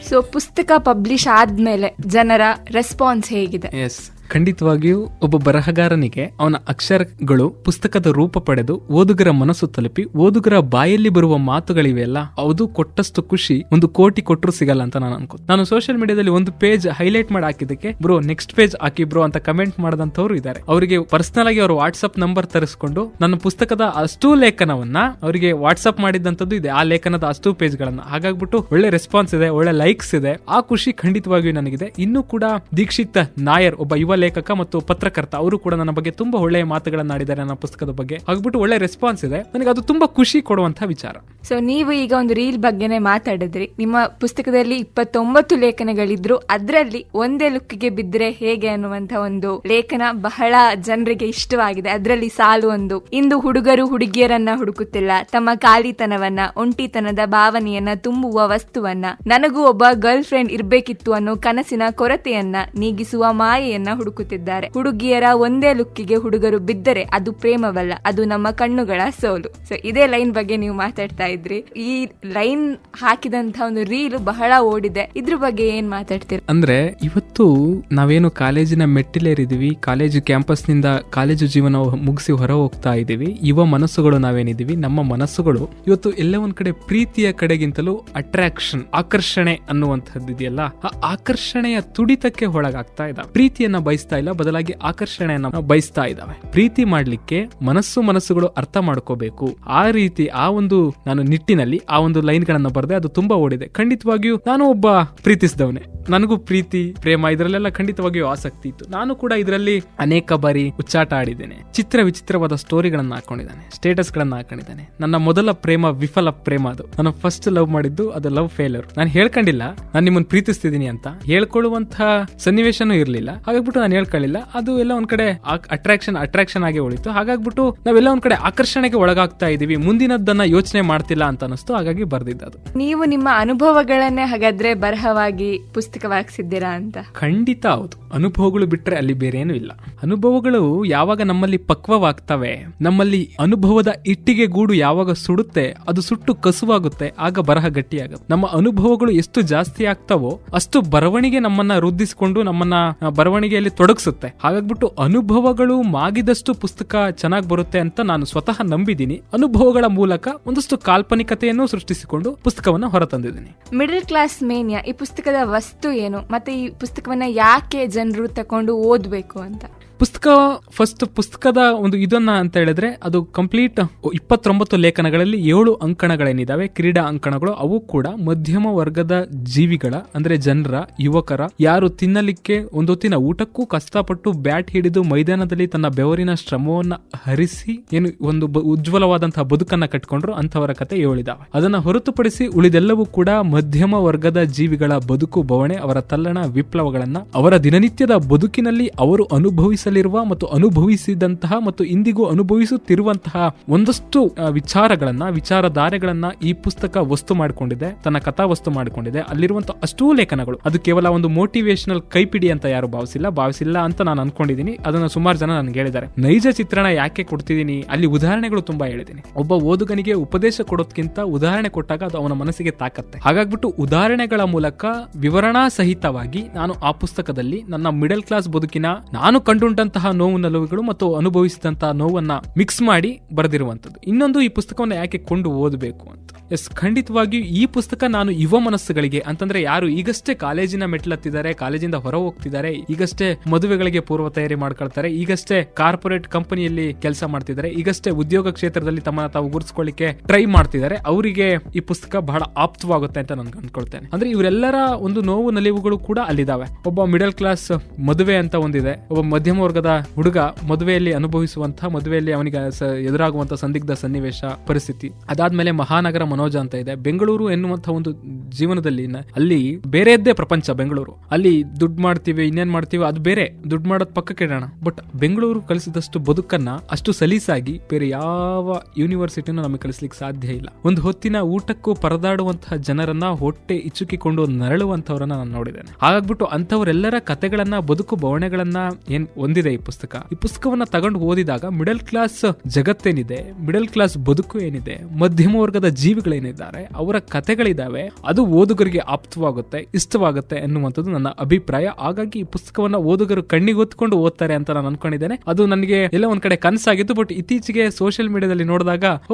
Speaker 1: ಸೊ ಪುಸ್ತಕ ಪಬ್ಲಿಷ್ ಆದ್ಮೇಲೆ ಜನರ ರೆಸ್ಪಾನ್ಸ್ ಹೇಗಿದೆ?
Speaker 2: ಎಸ್, ಖಂಡಿತವಾಗಿಯೂ ಒಬ್ಬ ಬರಹಗಾರನಿಗೆ ಅವನ ಅಕ್ಷರಗಳು ಪುಸ್ತಕದ ರೂಪ ಪಡೆದು ಓದುಗರ ಮನಸ್ಸು ತಲುಪಿ ಓದುಗರ ಬಾಯಲ್ಲಿ ಬರುವ ಮಾತುಗಳಿವೆಯಲ್ಲ, ಅದು ಕೊಟ್ಟಷ್ಟು ಖುಷಿ 1 ಕೋಟಿ ಕೊಟ್ಟರು ಸಿಗಲ್ಲ ಅಂತ ನಾನು ಅನ್ಕೋತೀನಿ. ನಾನು ಸೋಷಿಯಲ್ ಮೀಡಿಯಾದಲ್ಲಿ ಒಂದು ಪೇಜ್ ಹೈಲೈಟ್ ಮಾಡಿ ಹಾಕಿದ್ದಕ್ಕೆ ಬ್ರೋ ನೆಕ್ಸ್ಟ್ ಪೇಜ್ ಹಾಕಿ ಬ್ರೋ ಅಂತ ಕಮೆಂಟ್ ಮಾಡದಂತವ್ರು ಇದ್ದಾರೆ. ಅವರಿಗೆ ಪರ್ಸನಲ್ ಆಗಿ ಅವ್ರ ವಾಟ್ಸ್ಆಪ್ ನಂಬರ್ ತರಿಸ್ಕೊಂಡು ನನ್ನ ಪುಸ್ತಕದ ಅಷ್ಟೂ ಲೇಖನವನ್ನ ಅವರಿಗೆ ವಾಟ್ಸ್ಆಪ್ ಮಾಡಿದಂತದ್ದು ಇದೆ, ಆ ಲೇಖನದ ಅಷ್ಟೂ ಪೇಜ್ ಗಳನ್ನ. ಹಾಗಾಗ್ಬಿಟ್ಟು ಒಳ್ಳೆ ರೆಸ್ಪಾನ್ಸ್ ಇದೆ, ಒಳ್ಳೆ ಲೈಕ್ಸ್ ಇದೆ. ಆ ಖುಷಿ ಖಂಡಿತವಾಗಿಯೂ ನನಗಿದೆ. ಇನ್ನೂ ಕೂಡ ದೀಕ್ಷಿತ್ ನಾಯರ್, ಒಬ್ಬ ಯುವ ಯುವ ಲೇಖಕ ಮತ್ತು ಪತ್ರಕರ್ತ, ಅವರು ಕೂಡ ನನ್ನ ಬಗ್ಗೆ ತುಂಬಾ ಒಳ್ಳೆಯ ಮಾತುಗಳನ್ನಾಡಿದ್ದಾರೆ ನನ್ನ ಪುಸ್ತಕದ ಬಗ್ಗೆ. ಆಗ್ಬಿಟ್ಟು ಒಳ್ಳೆ ರೆಸ್ಪಾನ್ಸ್ ಇದೆ ನನಗೆ, ಅದು ತುಂಬಾ ಖುಷಿ ಕೊಡುವಂತಹ ವಿಚಾರ.
Speaker 1: ಸೊ ನೀವು ಈಗ ಒಂದು ರೀಲ್ ಬಗ್ಗೆನೇ ಮಾತಾಡಿದ್ರಿ. ನಿಮ್ಮ ಪುಸ್ತಕದಲ್ಲಿ 29 ಲೇಖನಗಳಿದ್ರು, ಅದರಲ್ಲಿ ಒಂದೇ ಲುಕ್ಕಿಗೆ ಬಿದ್ದರೆ ಹೇಗೆ ಅನ್ನುವಂತ ಒಂದು ಲೇಖನ ಬಹಳ ಜನರಿಗೆ ಇಷ್ಟವಾಗಿದೆ. ಅದರಲ್ಲಿ ಸಾಲು ಒಂದು: ಇಂದು ಹುಡುಗರು ಹುಡುಗಿಯರನ್ನ ಹುಡುಕುತ್ತಿಲ್ಲ, ತಮ್ಮ ಖಾಲಿತನವನ್ನ, ಒಂಟಿತನದ ಭಾವನೆಯನ್ನ ತುಂಬುವ ವಸ್ತುವನ್ನ, ನನಗೂ ಒಬ್ಬ ಗರ್ಲ್ ಫ್ರೆಂಡ್ ಇರ್ಬೇಕಿತ್ತು ಅನ್ನೋ ಕನಸಿನ ಕೊರತೆಯನ್ನ ನೀಗಿಸುವ ಮಾಯೆಯನ್ನ ಹುಡುಕುತ್ತಿದ್ದಾರೆ. ಹುಡುಗಿಯರ ಒಂದೇ ಲುಕ್ಕಿಗೆ ಹುಡುಗರು ಬಿದ್ದರೆ ಅದು ಪ್ರೇಮವಲ್ಲ, ಅದು ನಮ್ಮ ಕಣ್ಣುಗಳ ಸೋಲು. ಸೊ ಇದೇ ಲೈನ್ ಬಗ್ಗೆ ನೀವು ಮಾತಾಡ್ತಾ ಇದ್ರಿ. ಈ ಲೈನ್ ಹಾಕಿದಂತ ಒಂದು ರೀಲ್ ಬಹಳ ಓಡಿದೆ. ಇದ್ರ ಬಗ್ಗೆ ಏನ್ ಮಾತಾಡ್ತೀರಿ?
Speaker 2: ಅಂದ್ರೆ ಇವತ್ತು ನಾವೇನು ಕಾಲೇಜಿನ ಮೆಟ್ಟಿಲೇರಿದೀವಿ, ಕಾಲೇಜು ಕ್ಯಾಂಪಸ್ ನಿಂದ ಕಾಲೇಜು ಜೀವನ ಮುಗಿಸಿ ಹೊರ ಹೋಗ್ತಾ ಇದೀವಿ, ಯುವ ಮನಸ್ಸುಗಳು ನಾವೇನಿದೀವಿ, ನಮ್ಮ ಮನಸ್ಸುಗಳು ಇವತ್ತು ಎಲ್ಲ ಒಂದ್ ಕಡೆ ಪ್ರೀತಿಯ ಕಡೆಗಿಂತಲೂ ಅಟ್ರಾಕ್ಷನ್, ಆಕರ್ಷಣೆ ಅನ್ನುವಂಥದ್ದು ಇದೆಯಲ್ಲ, ಆ ಆಕರ್ಷಣೆಯ ತುಡಿತಕ್ಕೆ ಒಳಗಾಗ್ತಾ ಇದ್ದಾವೆ. ಪ್ರೀತಿಯನ್ನ ಬಯಸ್ತಾ ಇಲ್ಲ, ಬದಲಾಗಿ ಆಕರ್ಷಣೆಯನ್ನ ಬಯಸ್ತಾ ಇದ್ದಾವೆ. ಪ್ರೀತಿ ಮಾಡ್ಲಿಕ್ಕೆ ಮನಸ್ಸುಗಳು ಅರ್ಥ ಮಾಡ್ಕೋಬೇಕು. ಆ ರೀತಿ ಆ ಒಂದು ನಾನು ನಿಟ್ಟಿನಲ್ಲಿ ಆ ಒಂದು ಲೈನ್ ಗಳನ್ನ ಬರೆದೆ. ಅದು ತುಂಬಾ ಓಡಿದೆ. ಖಂಡಿತವಾಗಿಯೂ ನಾನು ಒಬ್ಬ ಪ್ರೀತಿಸಿದವನೇ, ನನಗೂ ಪ್ರೀತಿ ಪ್ರೇಮ ಇದರಲ್ಲೆಲ್ಲ ಖಂಡಿತವಾಗಿಯೂ ಆಸಕ್ತಿ ಇತ್ತು. ನಾನು ಕೂಡ ಇದರಲ್ಲಿ ಅನೇಕ ಬಾರಿ ಉಚ್ಚಾಟ ಆಡಿದ್ದೇನೆ. ಚಿತ್ರ ವಿಚಿತ್ರವಾದ ಸ್ಟೋರಿಗಳನ್ನ ಹಾಕೊಂಡಿದ್ದಾನೆ, ಸ್ಟೇಟಸ್ ಗಳನ್ನ ಹಾಕೊಂಡಿದ್ದಾನೆ. ನನ್ನ ಮೊದಲ ಪ್ರೇಮ ವಿಫಲ ಪ್ರೇಮ. ಅದು ನಾನು ಫಸ್ಟ್ ಲವ್ ಮಾಡಿದ್ದು, ಅದು ಲವ್ ಫೇಲ್ಯೂರ್. ನಾನು ಹೇಳ್ಕೊಂಡಿಲ್ಲ ನಾನು ನಿಮ್ಮನ್ನು ಪ್ರೀತಿಸ್ತಿದ್ದೀನಿ ಅಂತ, ಹೇಳ್ಕೊಳ್ಳುವಂತಹ ಸನ್ನಿವೇಶನೂ ಇರ್ಲಿಲ್ಲ. ಹಾಗಾಗ್ಬಿಟ್ಟು ನಾನು ಹೇಳ್ಕೊಳ್ಳಿಲ್ಲ. ಅದು ಎಲ್ಲ ಒಂದ್ ಕಡೆ ಅಟ್ರಾಕ್ಷನ್ ಆಗಿ ಉಳಿತು. ಹಾಗಾಗ್ಬಿಟ್ಟು ನಾವೆಲ್ಲ ಒಂದ್ ಕಡೆ ಆಕರ್ಷಣೆಗೆ ಒಳಗಾಗ್ತಾ ಇದೀವಿ, ಮುಂದಿನದನ್ನ ಯೋಚನೆ ಮಾಡ್ತಿಲ್ಲ ಅಂತ ಅನಿಸ್ತು. ಹಾಗಾಗಿ ಬರ್ದಿದ್ದು.
Speaker 1: ನೀವು ನಿಮ್ಮ ಅನುಭವಗಳನ್ನೇ ಹಾಗಾದ್ರೆ ಬರಹವಾಗಿ ಪುಸ್ತಕವಾಗಿಸಿದ್ದೀರಾ ಅಂತ?
Speaker 2: ಖಂಡಿತ ಹೌದು. ಅನುಭವಗಳು ಬಿಟ್ರೆ ಅಲ್ಲಿ ಬೇರೆ ಏನು ಇಲ್ಲ. ಅನುಭವಗಳು ಯಾವಾಗ ನಮ್ಮಲ್ಲಿ ಪಕ್ವವಾಗ್ತವೆ, ನಮ್ಮಲ್ಲಿ ಅನುಭವದ ಇಟ್ಟಿಗೆ ಗೂಡು ಯಾವಾಗ ಸುಡುತ್ತೆ, ಅದು ಸುಟ್ಟು ಕಸುವಾಗುತ್ತೆ, ಆಗ ಬರಹ ಗಟ್ಟಿಯಾಗುತ್ತೆ. ನಮ್ಮ ಅನುಭವಗಳು ಎಷ್ಟು ಜಾಸ್ತಿ ಆಗ್ತಾವೋ ಅಷ್ಟು ಬರವಣಿಗೆ ನಮ್ಮನ್ನ ವೃದ್ಧಿಸಿಕೊಂಡು ನಮ್ಮನ್ನ ಬರವಣಿಗೆಯಲ್ಲಿ ತೊಡಗಿಸುತ್ತೆ. ಹಾಗಾಗ್ಬಿಟ್ಟು ಅನುಭವಗಳು ಮಾಗಿದಷ್ಟು ಪುಸ್ತಕ ಚೆನ್ನಾಗಿ ಬರುತ್ತೆ ಅಂತ ನಾನು ಸ್ವತಃ ನಂಬಿದ್ದೀನಿ. ಅನುಭವಗಳ ಮೂಲಕ ಒಂದಷ್ಟು ಕಾಲ್ಪನಿಕತೆಯನ್ನು ಸೃಷ್ಟಿಸಿಕೊಂಡು ಪುಸ್ತಕವನ್ನ ಹೊರತಂದಿದ್ದೀನಿ.
Speaker 1: ಮಿಡಲ್ ಕ್ಲಾಸ್ ಮೇನಿಯಾ ಈ ಪುಸ್ತಕದ ವಸ್ತು ಏನು, ಮತ್ತೆ ಈ ಪುಸ್ತಕವನ್ನ ಯಾಕೆ ಜನರು ತಕೊಂಡು ಓದ್ಬೇಕು ಅಂತ?
Speaker 2: ಪುಸ್ತಕದ ಒಂದು ಇದನ್ನ ಅಂತ ಹೇಳಿದ್ರೆ, ಅದು ಕಂಪ್ಲೀಟ್ 29 ಲೇಖನಗಳಲ್ಲಿ 7 ಅಂಕಣಗಳೇನಿದಾವೆ, ಕ್ರೀಡಾ ಅಂಕಣಗಳು. ಅವು ಕೂಡ ಮಧ್ಯಮ ವರ್ಗದ ಜೀವಿಗಳ, ಅಂದ್ರೆ ಜನರ, ಯುವಕರ, ಯಾರು ತಿನ್ನಲಿಕ್ಕೆ ಒಂದೊತ್ತಿನ ಊಟಕ್ಕೂ ಕಷ್ಟಪಟ್ಟು ಬ್ಯಾಟ್ ಹಿಡಿದು ಮೈದಾನದಲ್ಲಿ ತನ್ನ ಬೆವರಿನ ಶ್ರಮವನ್ನ ಹರಿಸಿ ಏನು ಒಂದು ಉಜ್ವಲವಾದಂತಹ ಬದುಕನ್ನ ಕಟ್ಕೊಂಡ್ರು, ಅಂತವರ ಕತೆ 7 ಇದಾವೆ. ಅದನ್ನ ಹೊರತುಪಡಿಸಿ ಉಳಿದೆಲ್ಲವೂ ಕೂಡ ಮಧ್ಯಮ ವರ್ಗದ ಜೀವಿಗಳ ಬದುಕು ಬವಣೆ, ಅವರ ತಲ್ಲಣ ವಿಪ್ಲವಗಳನ್ನ, ಅವರ ದಿನನಿತ್ಯದ ಬದುಕಿನಲ್ಲಿ ಅವರು ಅನುಭವಿಸಲಿರುವ ಮತ್ತು ಅನುಭವಿಸಿದಂತಹ ಮತ್ತು ಇಂದಿಗೂ ಅನುಭವಿಸುತ್ತಿರುವಂತಹ ಒಂದಷ್ಟು ವಿಚಾರಧಾರೆಗಳನ್ನ ಈ ಪುಸ್ತಕ ವಸ್ತು ಮಾಡಿಕೊಂಡಿದೆ, ತನ್ನ ಕಥಾ ವಸ್ತು ಮಾಡಿಕೊಂಡಿದೆ. ಅಲ್ಲಿರುವಂತಹ ಅಷ್ಟೂ ಲೇಖನಗಳು ಅದು ಕೇವಲ ಒಂದು ಮೋಟಿವೇಶನಲ್ ಕೈಪಿಡಿ ಅಂತ ಯಾರು ಭಾವಿಸಿಲ್ಲ ಅಂತ ನಾನು ಅನ್ಕೊಂಡಿದ್ದೀನಿ. ಅದನ್ನ ಸುಮಾರು ಜನ ನನ್ಗೆ ಹೇಳಿದ್ದಾರೆ. ನೈಜ ಚಿತ್ರಣ ಯಾಕೆ ಕೊಡ್ತಿದ್ದೀನಿ, ಅಲ್ಲಿ ಉದಾಹರಣೆಗಳು ತುಂಬಾ ಹೇಳಿದ್ದೀನಿ. ಒಬ್ಬ ಓದುಗನಿಗೆ ಉಪದೇಶ ಕೊಡೋದಕ್ಕಿಂತ ಉದಾಹರಣೆ ಕೊಟ್ಟಾಗ ಅದು ಅವನ ಮನಸ್ಸಿಗೆ ತಾಕತ್ತೆ. ಹಾಗಾಗ್ಬಿಟ್ಟು ಉದಾಹರಣೆಗಳ ಮೂಲಕ ವಿವರಣಾ ಸಹಿತವಾಗಿ ನಾನು ಆ ಪುಸ್ತಕದಲ್ಲಿ ನನ್ನ ಮಿಡಲ್ ಕ್ಲಾಸ್ ಬದುಕಿನ ನಾನು ಕಂಡುಂಟಂತಹ ನೋವು ನಲುವುಗಳು ಮತ್ತು ಅನುಭವಿಸಿದಂತಹ ನೋವನ್ನ ಮಿಕ್ಸ್ ಮಾಡಿ ಬರೆದಿರುವಂತದ್ದು. ಇನ್ನೊಂದು, ಈ ಪುಸ್ತಕವನ್ನು ಯಾಕೆ ಕೊಂಡು ಓದಬೇಕು ಅಂತ. ಎಸ್, ಖಂಡಿತವಾಗಿಯೂ ಈ ಪುಸ್ತಕ ನಾನು ಯುವ ಮನಸ್ಸುಗಳಿಗೆ ಅಂತಂದ್ರೆ ಯಾರು ಈಗಷ್ಟೇ ಕಾಲೇಜಿನ ಮೆಟ್ಲತ್ತಿದ್ದಾರೆ, ಕಾಲೇಜಿಂದ ಹೊರ ಹೋಗ್ತಿದ್ದಾರೆ, ಈಗಷ್ಟೇ ಮದುವೆಗಳಿಗೆ ಪೂರ್ವ ತಯಾರಿ ಮಾಡ್ಕೊಳ್ತಾರೆ, ಈಗಷ್ಟೇ ಕಾರ್ಪೊರೇಟ್ ಕಂಪನಿಯಲ್ಲಿ ಕೆಲಸ ಮಾಡ್ತಿದ್ದಾರೆ, ಈಗಷ್ಟೇ ಉದ್ಯೋಗ ಕ್ಷೇತ್ರದಲ್ಲಿ ತಮ್ಮನ್ನ ತಾವು ಗುರುತಿಸ್ಕೊಳ್ಳಿಕ್ಕೆ ಟ್ರೈ ಮಾಡ್ತಿದ್ದಾರೆ, ಅವರಿಗೆ ಈ ಪುಸ್ತಕ ಬಹಳ ಆಪ್ತವಾಗುತ್ತೆ ಅಂತ ನಾನು ಅನ್ಕೊಳ್ತೇನೆ. ಅಂದ್ರೆ ಇವರೆಲ್ಲರ ಒಂದು ನೋವು ನಲಿವುಗಳು ಕೂಡ ಅಲ್ಲಿದ್ದಾವೆ. ಒಬ್ಬ ಮಿಡಲ್ ಕ್ಲಾಸ್ ಮದುವೆ ಅಂತ ಒಂದಿದೆ, ಒಬ್ಬ ಮಧ್ಯಮ ವರ್ಗದ ಹುಡುಗ ಮದುವೆಯಲ್ಲಿ ಅನುಭವಿಸುವಂತಹ, ಮದುವೆಯಲ್ಲಿ ಅವನಿಗೆ ಎದುರಾಗುವಂತಹ ಸಂದಿಗ್ಧ ಸನ್ನಿವೇಶ ಪರಿಸ್ಥಿತಿ. ಅದಾದ್ಮೇಲೆ ಮಹಾನಗರ ಮನೋಜ ಅಂತ ಇದೆ. ಬೆಂಗಳೂರು ಎನ್ನುವಂತಹ ಒಂದು ಜೀವನದಲ್ಲಿ ಅಲ್ಲಿ ಬೇರೆಯದ್ದೇ ಪ್ರಪಂಚ. ಬೆಂಗಳೂರು ಅಲ್ಲಿ ದುಡ್ಡು ಮಾಡ್ತೀವಿ, ಇನ್ನೇನ್ ಮಾಡ್ತೀವಿ ಅದು ಬೇರೆ, ದುಡ್ಡು ಮಾಡೋದ್ ಪಕ್ಕಕ್ಕೆ ಇಡೋಣ. ಬಟ್ ಬೆಂಗಳೂರು ಕಲಿಸಿದಷ್ಟು ಬದುಕನ್ನ ಅಷ್ಟು ಸಲೀಸಾಗಿ ಬೇರೆ ಯಾವ ಯೂನಿವರ್ಸಿಟಿನೂ ನಮಗೆ ಕಲಿಸ್ಲಿಕ್ಕೆ ಸಾಧ್ಯ ಇಲ್ಲ. ಒಂದು ಹೊತ್ತಿನ ಊಟಕ್ಕೂ ಪರದಾಡುವಂತಹ ಜನರನ್ನ ಹೊಟ್ಟೆ ಇಚ್ಚುಕಿಕೊಂಡು ನರಳುವಂತವರನ್ನ ನಾನು ನೋಡಿದ್ದೇನೆ. ಹಾಗಾಗ್ಬಿಟ್ಟು ಅಂತವರೆಲ್ಲರ ಕತೆಗಳನ್ನ, ಬದುಕು ಬವಣೆಗಳನ್ನ ಏನ್ ಹೊಂದಿದೆ ಈ ಪುಸ್ತಕ. ಈ ಪುಸ್ತಕವನ್ನ ತಗೊಂಡು ಓದಿದಾಗ ಮಿಡಲ್ ಕ್ಲಾಸ್ ಜಗತ್ತೇನಿದೆ, ಮಿಡಲ್ ಕ್ಲಾಸ್ ಬದುಕು ಏನಿದೆ, ಮಧ್ಯಮ ವರ್ಗದ ಜೀವಿಗಳೇನಿದ್ದಾರೆ, ಅವರ ಕತೆಗಳಿದಾವೆ, ಅದು ಓದುಗರಿಗೆ ಆಪ್ತವಾಗುತ್ತೆ, ಇಷ್ಟವಾಗುತ್ತೆ ಎನ್ನುವಂಥದ್ದು ನನ್ನ ಅಭಿಪ್ರಾಯ. ಹಾಗಾಗಿ ಈ ಪುಸ್ತಕವನ್ನ ಓದುಗರು ಕಣ್ಣಿಗೊತ್ಕೊಂಡು ಓದ್ತಾರೆ ಅಂತ ನಾನು ಅನ್ಕೊಂಡಿದ್ದೇನೆ. ಅದು ನನಗೆ ಎಲ್ಲ ಒಂದ್ ಕಡೆ ಕನಸಾಗಿತ್ತು. ಬಟ್ ಇತ್ತೀಚೆಗೆ ಸೋಷಿಯಲ್ ಮೀಡಿಯಾದಲ್ಲಿ ನೋಡಿದಾಗ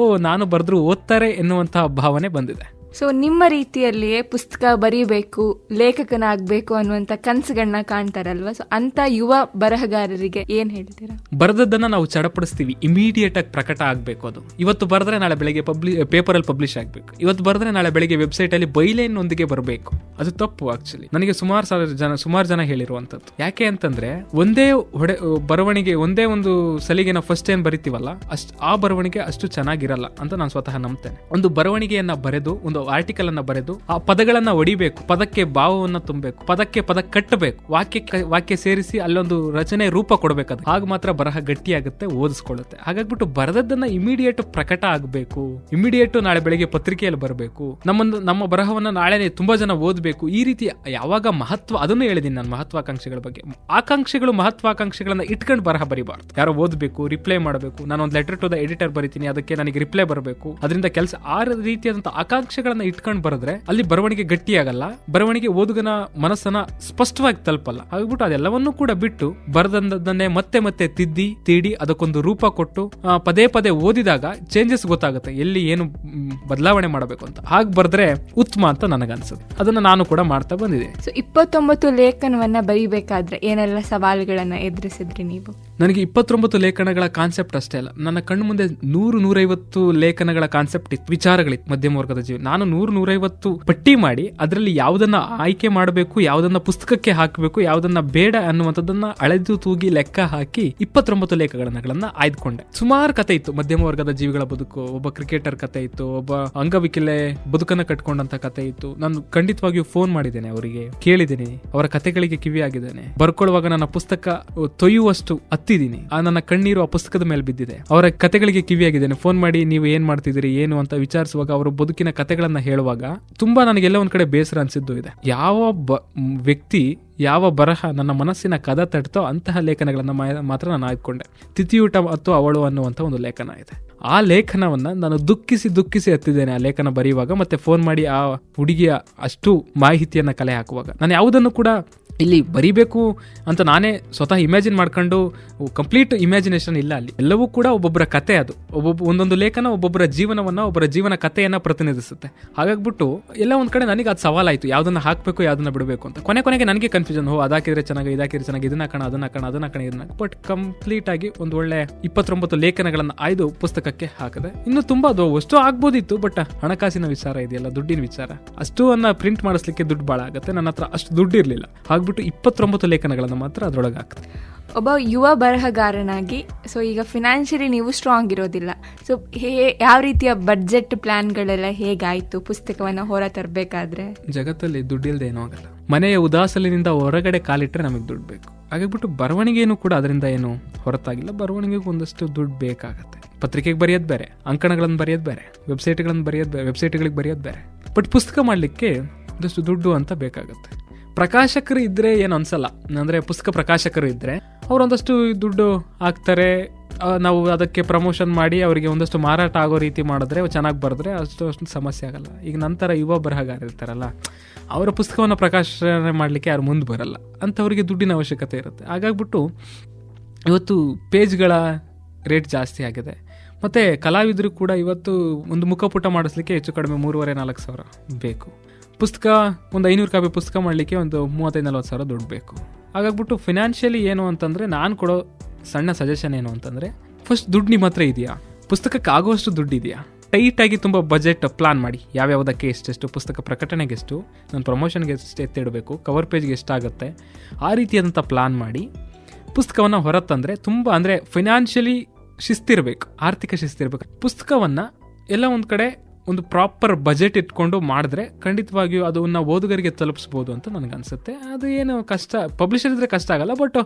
Speaker 2: ನಾನು ಬರೆದ್ರು ಓದ್ತಾರೆ ಎನ್ನುವಂತಹ ಭಾವನೆ ಬಂದಿದೆ.
Speaker 1: ಸೊ ನಿಮ್ಮ ರೀತಿಯಲ್ಲಿಯೇ ಪುಸ್ತಕ ಬರೀಬೇಕು, ಲೇಖಕನಾಗಬೇಕು ಅನ್ನುವಂಥ ಕನಸುಗಳನ್ನ ಕಾಣ್ತಾರಲ್ವಾ, ಸೊ ಅಂತ ಯುವ ಬರಹಗಾರರಿಗೆ ಏನ್ ಹೇಳ್ತೀರಾ?
Speaker 2: ಬರೆದದ್ದನ್ನ ನಾವು ಚಡಪಡಿಸ್ತೀವಿ, ಇಮಿಡಿಯೇಟ್ ಆಗಿ ಪ್ರಕಟ ಆಗಬೇಕು. ಅದು ಇವತ್ತು ಬರೆದ್ರೆ ನಾಳೆ ಬೆಳಿಗ್ಗೆ ಪೇಪರಲ್ಲಿ ಪಬ್ಲಿಷ್ ಆಗಬೇಕು, ಇವತ್ತು ಬರೆದ್ರೆ ನಾಳೆ ಬೆಳಿಗ್ಗೆ ವೆಬ್ಸೈಟ್ ಅಲ್ಲಿ ಬೈಲೈನ್ ಒಂದಿಗೆ ಬರಬೇಕು. ಅದು ತಪ್ಪು. ಆಕ್ಚುಲಿ ನನಗೆ ಸುಮಾರು ಜನ ಹೇಳಿರುವಂತದ್ದು. ಯಾಕೆ ಅಂತಂದ್ರೆ ಒಂದೇ ಬರವಣಿಗೆ, ಒಂದೇ ಒಂದು ಸಲಿಗೆ ನಾವು ಫಸ್ಟ್ ಏನ್ ಬರಿತೀವಲ್ಲ ಆ ಬರವಣಿಗೆ ಅಷ್ಟು ಚೆನ್ನಾಗಿರಲ್ಲ ಅಂತ ನಾನು ಸ್ವತಃ ನಂಬ್ತೇನೆ. ಒಂದು ಬರವಣಿಗೆಯನ್ನ ಬರೆದು, ಒಂದು ಆರ್ಟಿಕಲ್ ಅನ್ನ ಬರೆದು ಆ ಪದಗಳನ್ನ ಹೊಡಿಬೇಕು, ಪದಕ್ಕೆ ಭಾವವನ್ನ ತುಂಬಬೇಕು, ಪದಕ್ಕೆ ಪದ ಕಟ್ಟಬೇಕು, ವಾಕ್ಯ ಸೇರಿಸಿ ಅಲ್ಲೊಂದು ರಚನೆ ರೂಪ ಕೊಡಬೇಕು. ಹಾಗೆ ಮಾತ್ರ ಬರಹ ಗಟ್ಟಿಯಾಗುತ್ತೆ, ಓದಿಸ್ಕೊಳ್ಳುತ್ತೆ. ಹಾಗಾಗ್ಬಿಟ್ಟು ಬರೆದದ್ದನ್ನ ಇಮಿಡಿಯೇಟ್ ಪ್ರಕಟ ಆಗಬೇಕು, ಇಮಿಡಿಯೇಟ್ ನಾಳೆ ಬೆಳಿಗ್ಗೆ ಪತ್ರಿಕೆಯಲ್ಲಿ ಬರಬೇಕು, ನಮ್ಮ ಬರಹವನ್ನ ನಾಳೆ ತುಂಬಾ ಜನ ಓದಬೇಕು. ಈ ರೀತಿ ಯಾವಾಗ ಮಹತ್ವ, ಅದನ್ನು ಹೇಳಿದೀನಿ ನಾನು ಮಹತ್ವಾಕಾಂಕ್ಷೆಗಳ ಬಗ್ಗೆ. ಮಹತ್ವಾಕಾಂಕ್ಷೆಗಳನ್ನ ಇಟ್ಕೊಂಡು ಬರಹ ಬರಿಬಾರ್ದು. ಯಾರೋ ಓದಬೇಕು, ರಿಪ್ಲೈ ಮಾಡಬೇಕು, ನಾನು ಒಂದು ಲೆಟರ್ ಟು ದ ಎಡಿಟರ್ ಬರೀತೀನಿ, ಅದಕ್ಕೆ ನನಗೆ ರಿಪ್ಲೈ ಬರಬೇಕು, ಅದರಿಂದ ಕೆಲಸ, ಆ ರೀತಿಯಾದಂತಹ ಆಕಾಂಕ್ಷೆಗಳನ್ನ ಇಟ್ಕೊಂಡು ಬರೆದ್ರೆ ಅಲ್ಲಿ ಬರವಣಿಗೆ ಗಟ್ಟಿಯಾಗಲ್ಲ, ಬರವಣಿಗೆ ಓದುಗನ ಮನಸ್ಸನ್ನ ಸ್ಪಷ್ಟವಾಗಿ ತಲುಪಲ್ಲ. ಹಾಗ್ಬಿಟ್ಟು ಅದೆಲ್ಲವನ್ನೂ ಕೂಡ ಬಿಟ್ಟು ಬರೆದನ್ನೇ ಮತ್ತೆ ತಿದ್ದಿ ಅದಕ್ಕೊಂದು ರೂಪ ಕೊಟ್ಟು ಪದೇ ಪದೇ ಓದಿದಾಗ ಚೇಂಜಸ್ ಗೊತ್ತಾಗುತ್ತೆ, ಎಲ್ಲಿ ಏನು ಬದಲಾವಣೆ ಮಾಡಬೇಕು ಅಂತ. ಹಾಗೆ ಬರೆದ್ರೆ ಉತ್ತಮ ಅಂತ ನನಗನ್ಸುತ್ತೆ. ಅದನ್ನ ನಾನು ಕೂಡ ಮಾಡ್ತಾ ಬಂದಿದೆ.
Speaker 1: ಸೊ 29 ಲೇಖನವನ್ನ ಬರೀಬೇಕಾದ್ರೆ ಏನೆಲ್ಲ ಸವಾಲುಗಳನ್ನ ಎದುರಿಸಿದ್ರಿ ನೀವು?
Speaker 2: ನನಗೆ 29 ಲೇಖನಗಳ ಕಾನ್ಸೆಪ್ಟ್ ಅಷ್ಟೇ ಅಲ್ಲ, ನನ್ನ ಕಣ್ಣು ಮುಂದೆ 100-150 ಲೇಖನಗಳ ಕಾನ್ಸೆಪ್ಟ್ ಇತ್ತು, ವಿಚಾರಗಳಿತ್ತು. ಮಧ್ಯಮ ವರ್ಗದ ಜೀವ ನಾನು 100-150 ಪಟ್ಟಿ ಮಾಡಿ ಅದರಲ್ಲಿ ಯಾವುದನ್ನ ಆಯ್ಕೆ ಮಾಡಬೇಕು, ಯಾವುದನ್ನ ಪುಸ್ತಕಕ್ಕೆ ಹಾಕಬೇಕು, ಯಾವುದನ್ನ ಬೇಡ ಅನ್ನುವಂಥದ್ದನ್ನ ಅಳೆದು ತೂಗಿ ಲೆಕ್ಕ ಹಾಕಿ 29 ಲೇಖನಗಳನ್ನ ಆಯ್ದುಕೊಂಡೆ. ಸುಮಾರು ಕತೆ ಇತ್ತು. ಮಧ್ಯಮ ವರ್ಗದ ಜೀವಿಗಳ ಬದುಕು, ಒಬ್ಬ ಕ್ರಿಕೆಟರ್ ಕತೆ ಇತ್ತು, ಒಬ್ಬ ಅಂಗವಿಕಲೆ ಬದುಕನ್ನ ಕಟ್ಕೊಂಡಂತ ಕತೆ ಇತ್ತು. ನಾನು ಖಂಡಿತವಾಗಿಯೂ ಫೋನ್ ಮಾಡಿದ್ದೇನೆ, ಅವರಿಗೆ ಕೇಳಿದ್ದೀನಿ, ಅವರ ಕತೆಗಳಿಗೆ ಕಿವಿ ಆಗಿದ್ದೇನೆ. ಬರ್ಕೊಳ್ಳುವಾಗ ನನ್ನ ಪುಸ್ತಕ ತೊಯ್ಯುವಷ್ಟು ಹತ್ತಿದ್ದೀನಿ, ನನ್ನ ಕಣ್ಣೀರು ಆ ಪುಸ್ತಕದ ಮೇಲೆ ಬಿದ್ದಿದೆ. ಅವರ ಕತೆಗಳಿಗೆ ಕಿವಿಯಾಗಿದ್ದೇನೆ. ಫೋನ್ ಮಾಡಿ ನೀವು ಏನ್ ಮಾಡ್ತಿದ್ದೀರಿ ಏನು ಅಂತ ವಿಚಾರಿಸುವಾಗ, ಅವರ ಬದುಕಿನ ಕತೆಗಳನ್ನ ಹೇಳುವಾಗ ತುಂಬಾ ನನಗೆಲ್ಲ ಒಂದ್ ಕಡೆ ಬೇಸರ ಅನ್ಸಿದ್ದು ಇದೆ. ಯಾವ ವ್ಯಕ್ತಿ, ಯಾವ ಬರಹ ನನ್ನ ಮನಸ್ಸಿನ ಕದ ತಟ್ತೋ ಅಂತಹ ಲೇಖನಗಳನ್ನ ಮಾತ್ರ ನಾನು ಆಯ್ದುಕೊಂಡೆ. ತಿಥಿಯೂಟ ಮತ್ತು ಅವಳು ಅನ್ನುವಂಥ ಒಂದು ಲೇಖನ ಇದೆ. ಆ ಲೇಖನವನ್ನ ನಾನು ದುಃಖಿಸಿ ಹತ್ತಿದ್ದೇನೆ ಆ ಲೇಖನ ಬರೆಯುವಾಗ, ಮತ್ತೆ ಫೋನ್ ಮಾಡಿ ಆ ಹುಡುಗಿಯ ಅಷ್ಟು ಮಾಹಿತಿಯನ್ನ ಕಲೆ ಹಾಕುವಾಗ. ನಾನು ಯಾವುದನ್ನು ಕೂಡ ಇಲ್ಲಿ ಬರಿಬೇಕು ಅಂತ ನಾನೇ ಸ್ವತಃ ಇಮ್ಯಾಜಿನ್ ಮಾಡ್ಕೊಂಡು, ಕಂಪ್ಲೀಟ್ ಇಮ್ಯಾಜಿನೇಷನ್ ಇಲ್ಲ ಅಲ್ಲಿ. ಎಲ್ಲವೂ ಕೂಡ ಒಬ್ಬೊಬ್ಬರ ಕತೆ. ಅದು ಒಂದೊಂದು ಲೇಖನ ಒಬ್ಬೊಬ್ಬರ ಜೀವನವನ್ನ, ಒಬ್ಬರ ಜೀವನ ಕಥೆಯನ್ನ ಪ್ರತಿನಿಧಿಸುತ್ತೆ. ಹಾಗಾಗ್ಬಿಟ್ಟು ಎಲ್ಲ ಒಂದ್ ಕಡೆ ನನಗೆ ಅದು ಸವಾಲಾಯ್ತು, ಯಾವ್ದನ್ನ ಹಾಕ್ಬೇಕು ಯಾವ್ದನ್ನ ಬಿಡಬೇಕು ಅಂತ. ಕೊನೆಗೆ ನನಗೆ ಕನ್ಫ್ಯೂಷನ್, ಅದಾಕಿದ್ರೆ ಚೆನ್ನಾಗಿ, ಇದಾಕಿದ್ರೆ ಚೆನ್ನಾಗಿ, ಇದನ್ನ ಹಾಕೋಣ. ಬಟ್ ಕಂಪ್ಲೀಟ್ ಆಗಿ ಒಂದು ಒಳ್ಳೆ 29 ಲೇಖನಗಳನ್ನ ಆಯ್ದು ಪುಸ್ತಕಕ್ಕೆ ಹಾಕಿದೆ. ಇನ್ನು ತುಂಬಾ ಅದು ಅಷ್ಟು ಆಗ್ಬೋದಿತ್ತು, ಬಟ್ ಹಣಕಾಸಿನ ವಿಚಾರ ಇದೆಯಲ್ಲ, ದುಡ್ಡಿನ ವಿಚಾರ, ಅಷ್ಟು ಅನ್ನ ಪ್ರಿಂಟ್ ಮಾಡಿಸ್ಲಿಕ್ಕೆ ದುಡ್ಡು ಭಾಳ ಆಗುತ್ತೆ. ನನ್ನ ಹತ್ರ ಅಷ್ಟು ದುಡ್ಡು ಇರಲಿಲ್ಲ. ಹಾಗ್ಬಿಟ್ಟು 29 ಲೇಖನಗಳನ್ನ ಮಾತ್ರ ಅದ್ರೊಳಗೆ ಹಾಕ್ತದೆ.
Speaker 1: ಒಬ್ಬ ಯುವ ಬರಹಗಾರನಾಗಿ, ಸೊ ಈಗ ಫಿನಾನ್ಷಿಯಲಿ ನೀವು ಸ್ಟ್ರಾಂಗ್ ಇರೋದಿಲ್ಲ, ಸೊ ಯಾವ ರೀತಿಯ ಬಡ್ಜೆಟ್ ಪ್ಲಾನ್ಗಳೆಲ್ಲ ಹೇಗಾಯ್ತು ಪುಸ್ತಕವನ್ನ ಹೊರ ತರಬೇಕಾದ್ರೆ?
Speaker 2: ಜಗತ್ತಲ್ಲಿ ದುಡ್ಡಿಲ್ದೆ ಏನೂ ಆಗಲ್ಲ. ಮನೆಯ ಉದಾಸಲಿನಿಂದ ಹೊರಗಡೆ ಕಾಲಿಟ್ರೆ ನಮಗೆ ದುಡ್ಡು ಬೇಕು. ಹಾಗಾಗ್ಬಿಟ್ಟು ಬರವಣಿಗೆನೂ ಕೂಡ ಅದರಿಂದ ಏನು ಹೊರತಾಗಿಲ್ಲ. ಬರವಣಿಗೆಗೆ ಒಂದಷ್ಟು ದುಡ್ಡು ಬೇಕಾಗತ್ತೆ. ಪತ್ರಿಕೆಗೆ ಬರೆಯೋದು ಬೇರೆ, ಅಂಕಣಗಳನ್ನು ಬರೆಯೋದು ಬೇರೆ, ವೆಬ್ಸೈಟ್ಗಳಿಗೆ ಬರೆಯೋದು ಬೇರೆ. ಬಟ್ ಪುಸ್ತಕ ಮಾಡಲಿಕ್ಕೆ ಒಂದಷ್ಟು ದುಡ್ಡು ಅಂತ ಬೇಕಾಗತ್ತೆ. ಪ್ರಕಾಶಕರು ಇದ್ರೆ ಏನು ಅನ್ಸಲ್ಲ, ಅಂದ್ರೆ ಪುಸ್ತಕ ಪ್ರಕಾಶಕರು ಇದ್ರೆ ಅವರೊಂದಷ್ಟು ದುಡ್ಡು ಹಾಕ್ತಾರೆ. ನಾವು ಅದಕ್ಕೆ ಪ್ರಮೋಷನ್ ಮಾಡಿ ಅವರಿಗೆ ಒಂದಷ್ಟು ಮಾರಾಟ ಆಗೋ ರೀತಿ ಮಾಡಿದ್ರೆ, ಚೆನ್ನಾಗಿ ಬರೆದ್ರೆ ಅಷ್ಟು ಸಮಸ್ಯೆ ಆಗಲ್ಲ. ಈಗ ನಂತರ ಯುವ ಬರಹಗಾರ ಇರ್ತಾರಲ್ಲ, ಅವರ ಪುಸ್ತಕವನ್ನು ಪ್ರಕಾಶನ ಮಾಡಲಿಕ್ಕೆ ಯಾರು ಮುಂದೆ ಬರಲ್ಲ, ಅಂಥವರಿಗೆ ದುಡ್ಡಿನ ಅವಶ್ಯಕತೆ ಇರುತ್ತೆ. ಹಾಗಾಗ್ಬಿಟ್ಟು ಇವತ್ತು ಪೇಜ್ಗಳ ರೇಟ್ ಜಾಸ್ತಿ ಆಗಿದೆ. ಮತ್ತು ಕಲಾವಿದರು ಕೂಡ ಇವತ್ತು ಒಂದು ಮುಖಪುಟ ಮಾಡಿಸ್ಲಿಕ್ಕೆ ಹೆಚ್ಚು ಕಡಿಮೆ 3,500-4 ಸಾವಿರ ಬೇಕು. ಪುಸ್ತಕ ಒಂದು 500 ಕಾಪಿ ಪುಸ್ತಕ ಮಾಡಲಿಕ್ಕೆ ಒಂದು 35-40 ಸಾವಿರ ದುಡ್ಡು ಬೇಕು. ಹಾಗಾಗ್ಬಿಟ್ಟು ಫಿನಾನ್ಷಿಯಲಿ ಏನು ಅಂತಂದರೆ, ನಾನು ಕೊಡೋ ಸಣ್ಣ ಸಜೆಷನ್ ಏನು ಅಂತಂದರೆ, ಫಸ್ಟ್ ದುಡ್ಡು ನಿಮ್ಮ ಹತ್ರ ಇದೆಯಾ, ಪುಸ್ತಕಕ್ಕೆ ಆಗುವಷ್ಟು ದುಡ್ಡು ಇದೆಯಾ, ಟೈಟಾಗಿ ತುಂಬ ಬಜೆಟ್ ಪ್ಲಾನ್ ಮಾಡಿ, ಯಾವ್ಯಾವುದಕ್ಕೆ ಎಷ್ಟೆಷ್ಟು, ಪುಸ್ತಕ ಪ್ರಕಟಣೆಗೆ ಎಷ್ಟು, ನನ್ನ ಪ್ರಮೋಷನ್ಗೆ ಎಷ್ಟು ಎತ್ತಿಡಬೇಕು, ಕವರ್ ಪೇಜ್ಗೆ ಎಷ್ಟಾಗುತ್ತೆ, ಆ ರೀತಿಯಾದಂಥ ಪ್ಲಾನ್ ಮಾಡಿ ಪುಸ್ತಕವನ್ನು ಹೊರತಂದರೆ ತುಂಬ, ಅಂದರೆ ಫಿನಾನ್ಷಿಯಲಿ ಶಿಸ್ತಿರಬೇಕು, ಆರ್ಥಿಕ ಶಿಸ್ತಿರಬೇಕು. ಪುಸ್ತಕವನ್ನು ಎಲ್ಲ ಒಂದು ಕಡೆ ಒಂದು ಪ್ರಾಪರ್ ಬಜೆಟ್ ಇಟ್ಕೊಂಡು ಮಾಡಿದ್ರೆ ಖಂಡಿತವಾಗಿಯೂ ಅದನ್ನ ಓದುಗರಿಗೆ ತಲುಪಿಸ್ಬೋದು ಅಂತ ನನಗನ್ಸುತ್ತೆ. ಅದು ಏನು ಕಷ್ಟ, ಪಬ್ಲಿಷರ್ ಇದ್ರೆ ಕಷ್ಟ ಆಗಲ್ಲ, ಬಟ್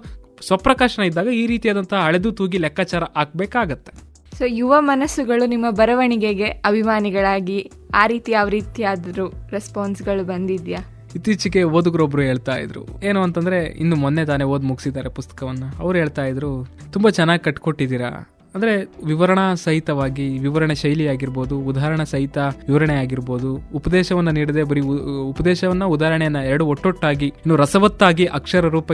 Speaker 2: ಸ್ವಪ್ರಕಾಶನ ಇದ್ದಾಗ ಈ ರೀತಿಯಾದಂತಹ ಅಳೆದು ತೂಗಿ ಲೆಕ್ಕಾಚಾರ ಹಾಕಬೇಕಾಗತ್ತೆ.
Speaker 1: ಸೊ ಯುವ ಮನಸ್ಸುಗಳು ನಿಮ್ಮ ಬರವಣಿಗೆಗೆ ಅಭಿಮಾನಿಗಳಾಗಿ ಆ ರೀತಿ ಯಾವ ರೀತಿಯಾದರೂ ರೆಸ್ಪಾನ್ಸ್ಗಳು ಬಂದಿದೆಯಾ?
Speaker 2: ಇತ್ತೀಚೆಗೆ ಓದುಗರೊಬ್ರು ಹೇಳ್ತಾ ಇದ್ರು, ಏನು ಅಂತಂದ್ರೆ, ಇನ್ನು ಮೊನ್ನೆ ತಾನೇ ಓದಿ ಮುಗಿಸಿದ್ದಾರೆ ಪುಸ್ತಕವನ್ನು. ಅವ್ರು ಹೇಳ್ತಾ ಇದ್ರು, ತುಂಬಾ ಚೆನ್ನಾಗಿ ಕಟ್ಕೊಟ್ಟಿದ್ದೀರಾ, ಅಂದ್ರೆ ವಿವರಣಾ ಸಹಿತವಾಗಿ, ವಿವರಣೆ ಶೈಲಿ ಆಗಿರ್ಬೋದು, ಉದಾಹರಣೆ ಸಹಿತ ವಿವರಣೆ ಆಗಿರ್ಬೋದು, ಉಪದೇಶವನ್ನ ನೀಡದೆ ಬರೀ ಉಪದೇಶವನ್ನ ಉದಾಹರಣೆಯನ್ನ ಎರಡು ಒಟ್ಟೊಟ್ಟಾಗಿ ಇನ್ನು ರಸವತ್ತಾಗಿ ಅಕ್ಷರ ರೂಪ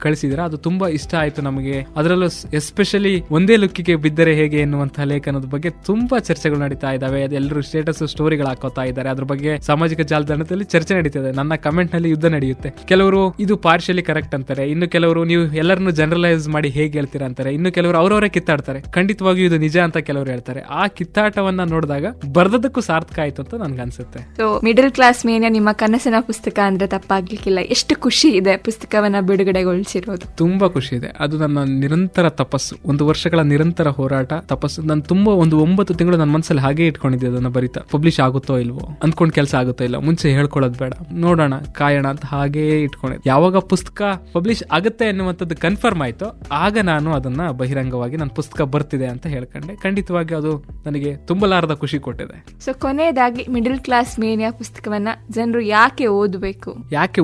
Speaker 2: ಕಳಿಸಿದ್ರೆ ಅದು ತುಂಬಾ ಇಷ್ಟ ಆಯ್ತು ನಮಗೆ. ಅದರಲ್ಲೂ ಎಸ್ಪೆಷಲಿ ಒಂದೇ ಲುಕ್ಕಿಗೆ ಬಿದ್ದರೆ ಹೇಗೆ ಎನ್ನುವಂತಹ ಲೇಖನದ ಬಗ್ಗೆ ತುಂಬಾ ಚರ್ಚೆಗಳು ನಡೀತಾ ಇದಾವೆ. ಎಲ್ಲರೂ ಸ್ಟೇಟಸ್ ಸ್ಟೋರಿಗಳು ಹಾಕೋತಾ ಇದ್ದಾರೆ. ಅದ್ರ ಬಗ್ಗೆ ಸಾಮಾಜಿಕ ಜಾಲತಾಣದಲ್ಲಿ ಚರ್ಚೆ ನಡೀತಿದೆ. ನನ್ನ ಕಮೆಂಟ್ ನಲ್ಲಿ ಯುದ್ಧ ನಡೆಯುತ್ತೆ. ಕೆಲವರು ಇದು ಪಾರ್ಶಿಯಲಿ ಕರೆಕ್ಟ್ ಅಂತಾರೆ, ಇನ್ನು ಕೆಲವರು ನೀವು ಎಲ್ಲರನ್ನು ಜನರಲೈಸ್ ಮಾಡಿ ಹೇಗೆ ಹೇಳ್ತೀರಾ ಅಂತಾರೆ, ಇನ್ನು ಕೆಲವರು ಅವರವರೇ ಕಿತ್ತಾಡ್ತಾರೆ. ಖಂಡಿತವಾಗಿಯೂ ಇದು ನಿಜ ಅಂತ ಕೆಲವರು ಹೇಳ್ತಾರೆ. ಆ ಕಿತ್ತಾಟವನ್ನ ನೋಡಿದಾಗ ಬರ್ದದಕ್ಕೂ ಸಾರ್ಥಕ ಆಯ್ತು ಅಂತ ನನ್ಗೆ ಅನ್ಸುತ್ತೆ.
Speaker 1: ಸೊ ಮಿಡಲ್ ಕ್ಲಾಸ್ ಮೇನಿಯಾ ನಿಮ್ಮ ಕನಸಿನ ಪುಸ್ತಕ ಅಂದ್ರೆ ತಪ್ಪಾಗ್ಲಿಕ್ಕಿಲ್ಲ. ಎಷ್ಟು ಖುಷಿ ಇದೆ ಪುಸ್ತಕವನ್ನ ಬಿಡುಗಡೆಗೊಳಿಸಿರೋದು.
Speaker 2: ತುಂಬಾ ಖುಷಿ ಇದೆ. ಅದು ನನ್ನ ನಿರಂತರ ತಪಸ್ಸು, 1 ವರ್ಷಗಳ ನಿರಂತರ ಹೋರಾಟ ತಪಸ್ಸು. ನಾನು ತುಂಬಾ ಒಂದು 9 ತಿಂಗಳು ನನ್ನ ಮನಸ್ಸಲ್ಲಿ ಹಾಗೆ ಇಟ್ಕೊಂಡಿದ್ದೆ ಅದನ್ನ ಬರೀತಾ. ಪಬ್ಲಿಷ್ ಆಗುತ್ತೋ ಇಲ್ವೋ ಅಂದ್ಕೊಂಡ್ ಕೆಲಸ ಆಗುತ್ತೋ ಇಲ್ಲ, ಮುಂಚೆ ಹೇಳ್ಕೊಳ್ಳೋದು ಬೇಡ, ನೋಡೋಣ ಕಾಯೋಣ ಅಂತ ಹಾಗೇ ಇಟ್ಕೊಂಡಿದ್ದೆ. ಯಾವಾಗ ಪುಸ್ತಕ ಪಬ್ಲಿಷ್ ಆಗುತ್ತೆ ಅನ್ನುವಂಥದ್ದು ಕನ್ಫರ್ಮ್ ಆಯ್ತು, ಆಗ ನಾನು ಅದನ್ನ ಬಹಿರಂಗವಾಗಿ ನನ್ನ ಪುಸ್ತಕ ಬರ್ತಿದೆ ಅಂತ ಹೇಳ್ಕೊಂಡೆ. ಖಂಡಿತವಾಗಿ ಅದು ನನಗೆ ತುಂಬಲಾರದ ಖುಷಿ ಕೊಟ್ಟಿದೆ.
Speaker 1: ಸೊ ಕೊನೆಯದಾಗಿ ಮಿಡಲ್ ಕ್ಲಾಸ್ ಮೇನಿಯಾ ಪುಸ್ತಕವನ್ನ ಜನರು ಯಾಕೆ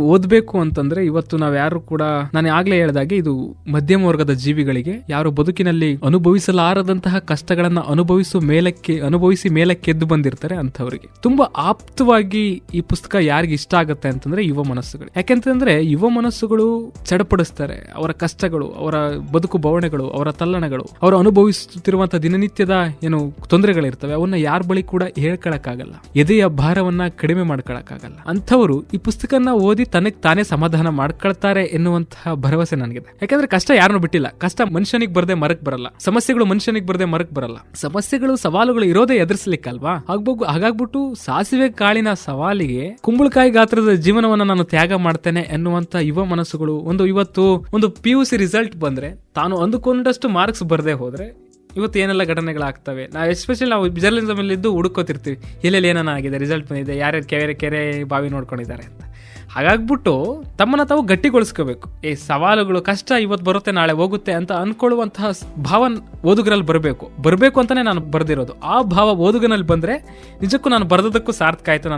Speaker 2: ಓದಬೇಕು ಅಂತಂದ್ರೆ, ಇವತ್ತು ನಾವ್ ಯಾರು ಕೂಡ, ನಾನು ಆಗ್ಲೇ ಹೇಳಿದಾಗೆ, ಇದು ಮಧ್ಯಮ ವರ್ಗದ ಜೀವಿಗಳಿಗೆ, ಯಾರು ಬದುಕಿನಲ್ಲಿ ಅನುಭವಿಸಲಾರದಂತಹ ಕಷ್ಟಗಳನ್ನ ಅನುಭವಿಸಿ ಮೇಲಕ್ಕೆ ಎದ್ದು ಬಂದಿರ್ತಾರೆ ಅಂಥವರಿಗೆ ತುಂಬಾ ಆಪ್ತವಾಗಿ ಈ ಪುಸ್ತಕ ಯಾರಿಗೆ ಇಷ್ಟ ಆಗುತ್ತೆ ಅಂತಂದ್ರೆ ಯುವ ಮನಸ್ಸುಗಳು. ಯಾಕೆಂತಂದ್ರೆ ಯುವ ಮನಸ್ಸುಗಳು ಚಡಪಡಿಸ್ತಾರೆ. ಅವರ ಕಷ್ಟಗಳು, ಅವರ ಬದುಕು ಬವಣೆಗಳು, ಅವರ ತಲ್ಲಣಗಳು, ಅವರು ಅನುಭವಿಸುತ್ತಿರುವಂತಹ ದಿನನಿತ್ಯದ ಏನು ತೊಂದರೆಗಳಿರ್ತವೆ, ಅವನ್ನ ಯಾರ ಬಳಿ ಕೂಡ ಹೇಳ್ಕೊಳಕ್ಕಾಗಲ್ಲ. ಎದೆಯ ಭಾರವನ್ನ ಕಡಿಮೆ ಮಾಡ್ಕೊಳಕ್ಕಾಗಲ್ಲ. ಅಂಥವರು ಈ ಪುಸ್ತಕನ ಓದಿ ತನಗೆ ತಾನೇ ಸಮಾಧಾನ ಮಾಡ್ಕೊಳ್ತಾರೆ ಎನ್ನುವಂತಹ ಭರವಸೆ ನನಗಿದೆ. ಯಾಕಂದ್ರೆ ಕಷ್ಟ ಯಾರನ್ನು ಬಿಟ್ಟಿಲ್ಲ. ಕಷ್ಟ ಮನುಷ್ಯನಿಗೆ ಬರದೆ ಮರಕ್ ಬರಲ್ಲ, ಸಮಸ್ಯೆಗಳು ಮನುಷ್ಯನಿಗೆ ಬರದೆ ಮರಕ್ ಬರಲ್ಲ. ಸಮಸ್ಯೆಗಳು, ಸವಾಲುಗಳು ಇರೋದೇ ಎದುರಿಸಲಿಕ್ಕಲ್ವಾ. ಹಾಗಾಗ್ಬಿಟ್ಟು ಸಾಸಿವೆ ಕಾಳಿನ ಸವಾಲಿಗೆ ಕುಂಬಳಕಾಯಿ ಗಾತ್ರದ ಜೀವನವನ್ನ ನಾನು ತ್ಯಾಗ ಮಾಡ್ತೇನೆ ಎನ್ನುವಂತ ಯುವ ಮನಸ್ಸುಗಳು ಇವತ್ತು ಒಂದು PUC ರಿಸಲ್ಟ್ ಬಂದ್ರೆ ತಾನು ಅಂದುಕೊಂಡಷ್ಟು ಮಾರ್ಕ್ಸ್ ಬರದೆ ಹೋದ್ರೆ ಇವತ್ತು ಏನೆಲ್ಲ ಘಟನೆಗಳಾಗ್ತವೆ. ನಾವು ಜರ್ನಲಿಸಮ್ ಅಲ್ಲಿ ಇದ್ದು ಹುಡುಕೋತಿರ್ತೀವಿ, ಎಲ್ಲೆಲ್ಲಿ ಏನಾನ ಆಗಿದೆ, ರಿಸಲ್ಟ್ ಬಂದಿದೆ, ಯಾರ್ಯಾರು ಕೆರೆ ಬಾವಿ ನೋಡ್ಕೊಂಡಿದ್ದಾರೆ ಅಂತ. ಹಾಗಾಗ್ಬಿಟ್ಟು ತಮ್ಮನ್ನ ತಾವು ಗಟ್ಟಿಗೊಳಿಸ್ಕೋಬೇಕು. ಸವಾಲುಗಳು, ಕಷ್ಟ ಇವತ್ತು ಬರುತ್ತೆ ನಾಳೆ ಹೋಗುತ್ತೆ ಅಂತ ಅನ್ಕೊಳ್ಳುವಂತಹ ಭಾವ ಓದುಗರಲ್ಲಿ ಬರಬೇಕು ಅಂತಾನೆ ನಾನು ಬರೆದಿರೋದು. ಆ ಭಾವ ಓದುಗನಲ್ಲಿ ಬಂದ್ರೆ ನಿಜಕ್ಕೂ ನಾನು ಬರೆದಕ್ಕೂ ಸಾರ್ಥಕ ಆಯ್ತು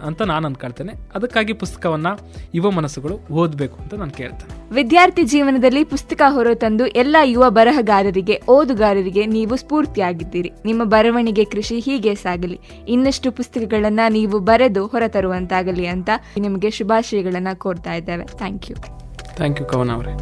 Speaker 2: ಅಂತ ನಾನು ಅನ್ಕೊಳ್ತೇನೆ. ಅದಕ್ಕಾಗಿ ಪುಸ್ತಕವನ್ನ ಯುವ ಮನಸ್ಸುಗಳು ಓದಬೇಕು ಅಂತ ನಾನು ಕೇಳ್ತೇನೆ.
Speaker 1: ವಿದ್ಯಾರ್ಥಿ ಜೀವನದಲ್ಲಿ ಪುಸ್ತಕ ಹೊರತಂದು ಎಲ್ಲ ಯುವ ಬರಹಗಾರರಿಗೆ, ಓದುಗಾರರಿಗೆ ನೀವು ಸ್ಫೂರ್ತಿಯಾಗಿದ್ದೀರಿ. ನಿಮ್ಮ ಬರವಣಿಗೆ ಕೃಷಿ ಹೀಗೆ ಸಾಗಲಿ, ಇನ್ನಷ್ಟು ಪುಸ್ತಕಗಳನ್ನ ನೀವು ಬರೆದು ಹೊರತರುವಂತಾಗಲಿ ಅಂತ ನಿಮಗೆ ಶುಭಾಶಯಗಳನ್ನ ಕೋರ್ತಾ ಇದ್ದೇವೆ. ಥ್ಯಾಂಕ್ ಯು
Speaker 2: ಕವನ ಅವರೇ.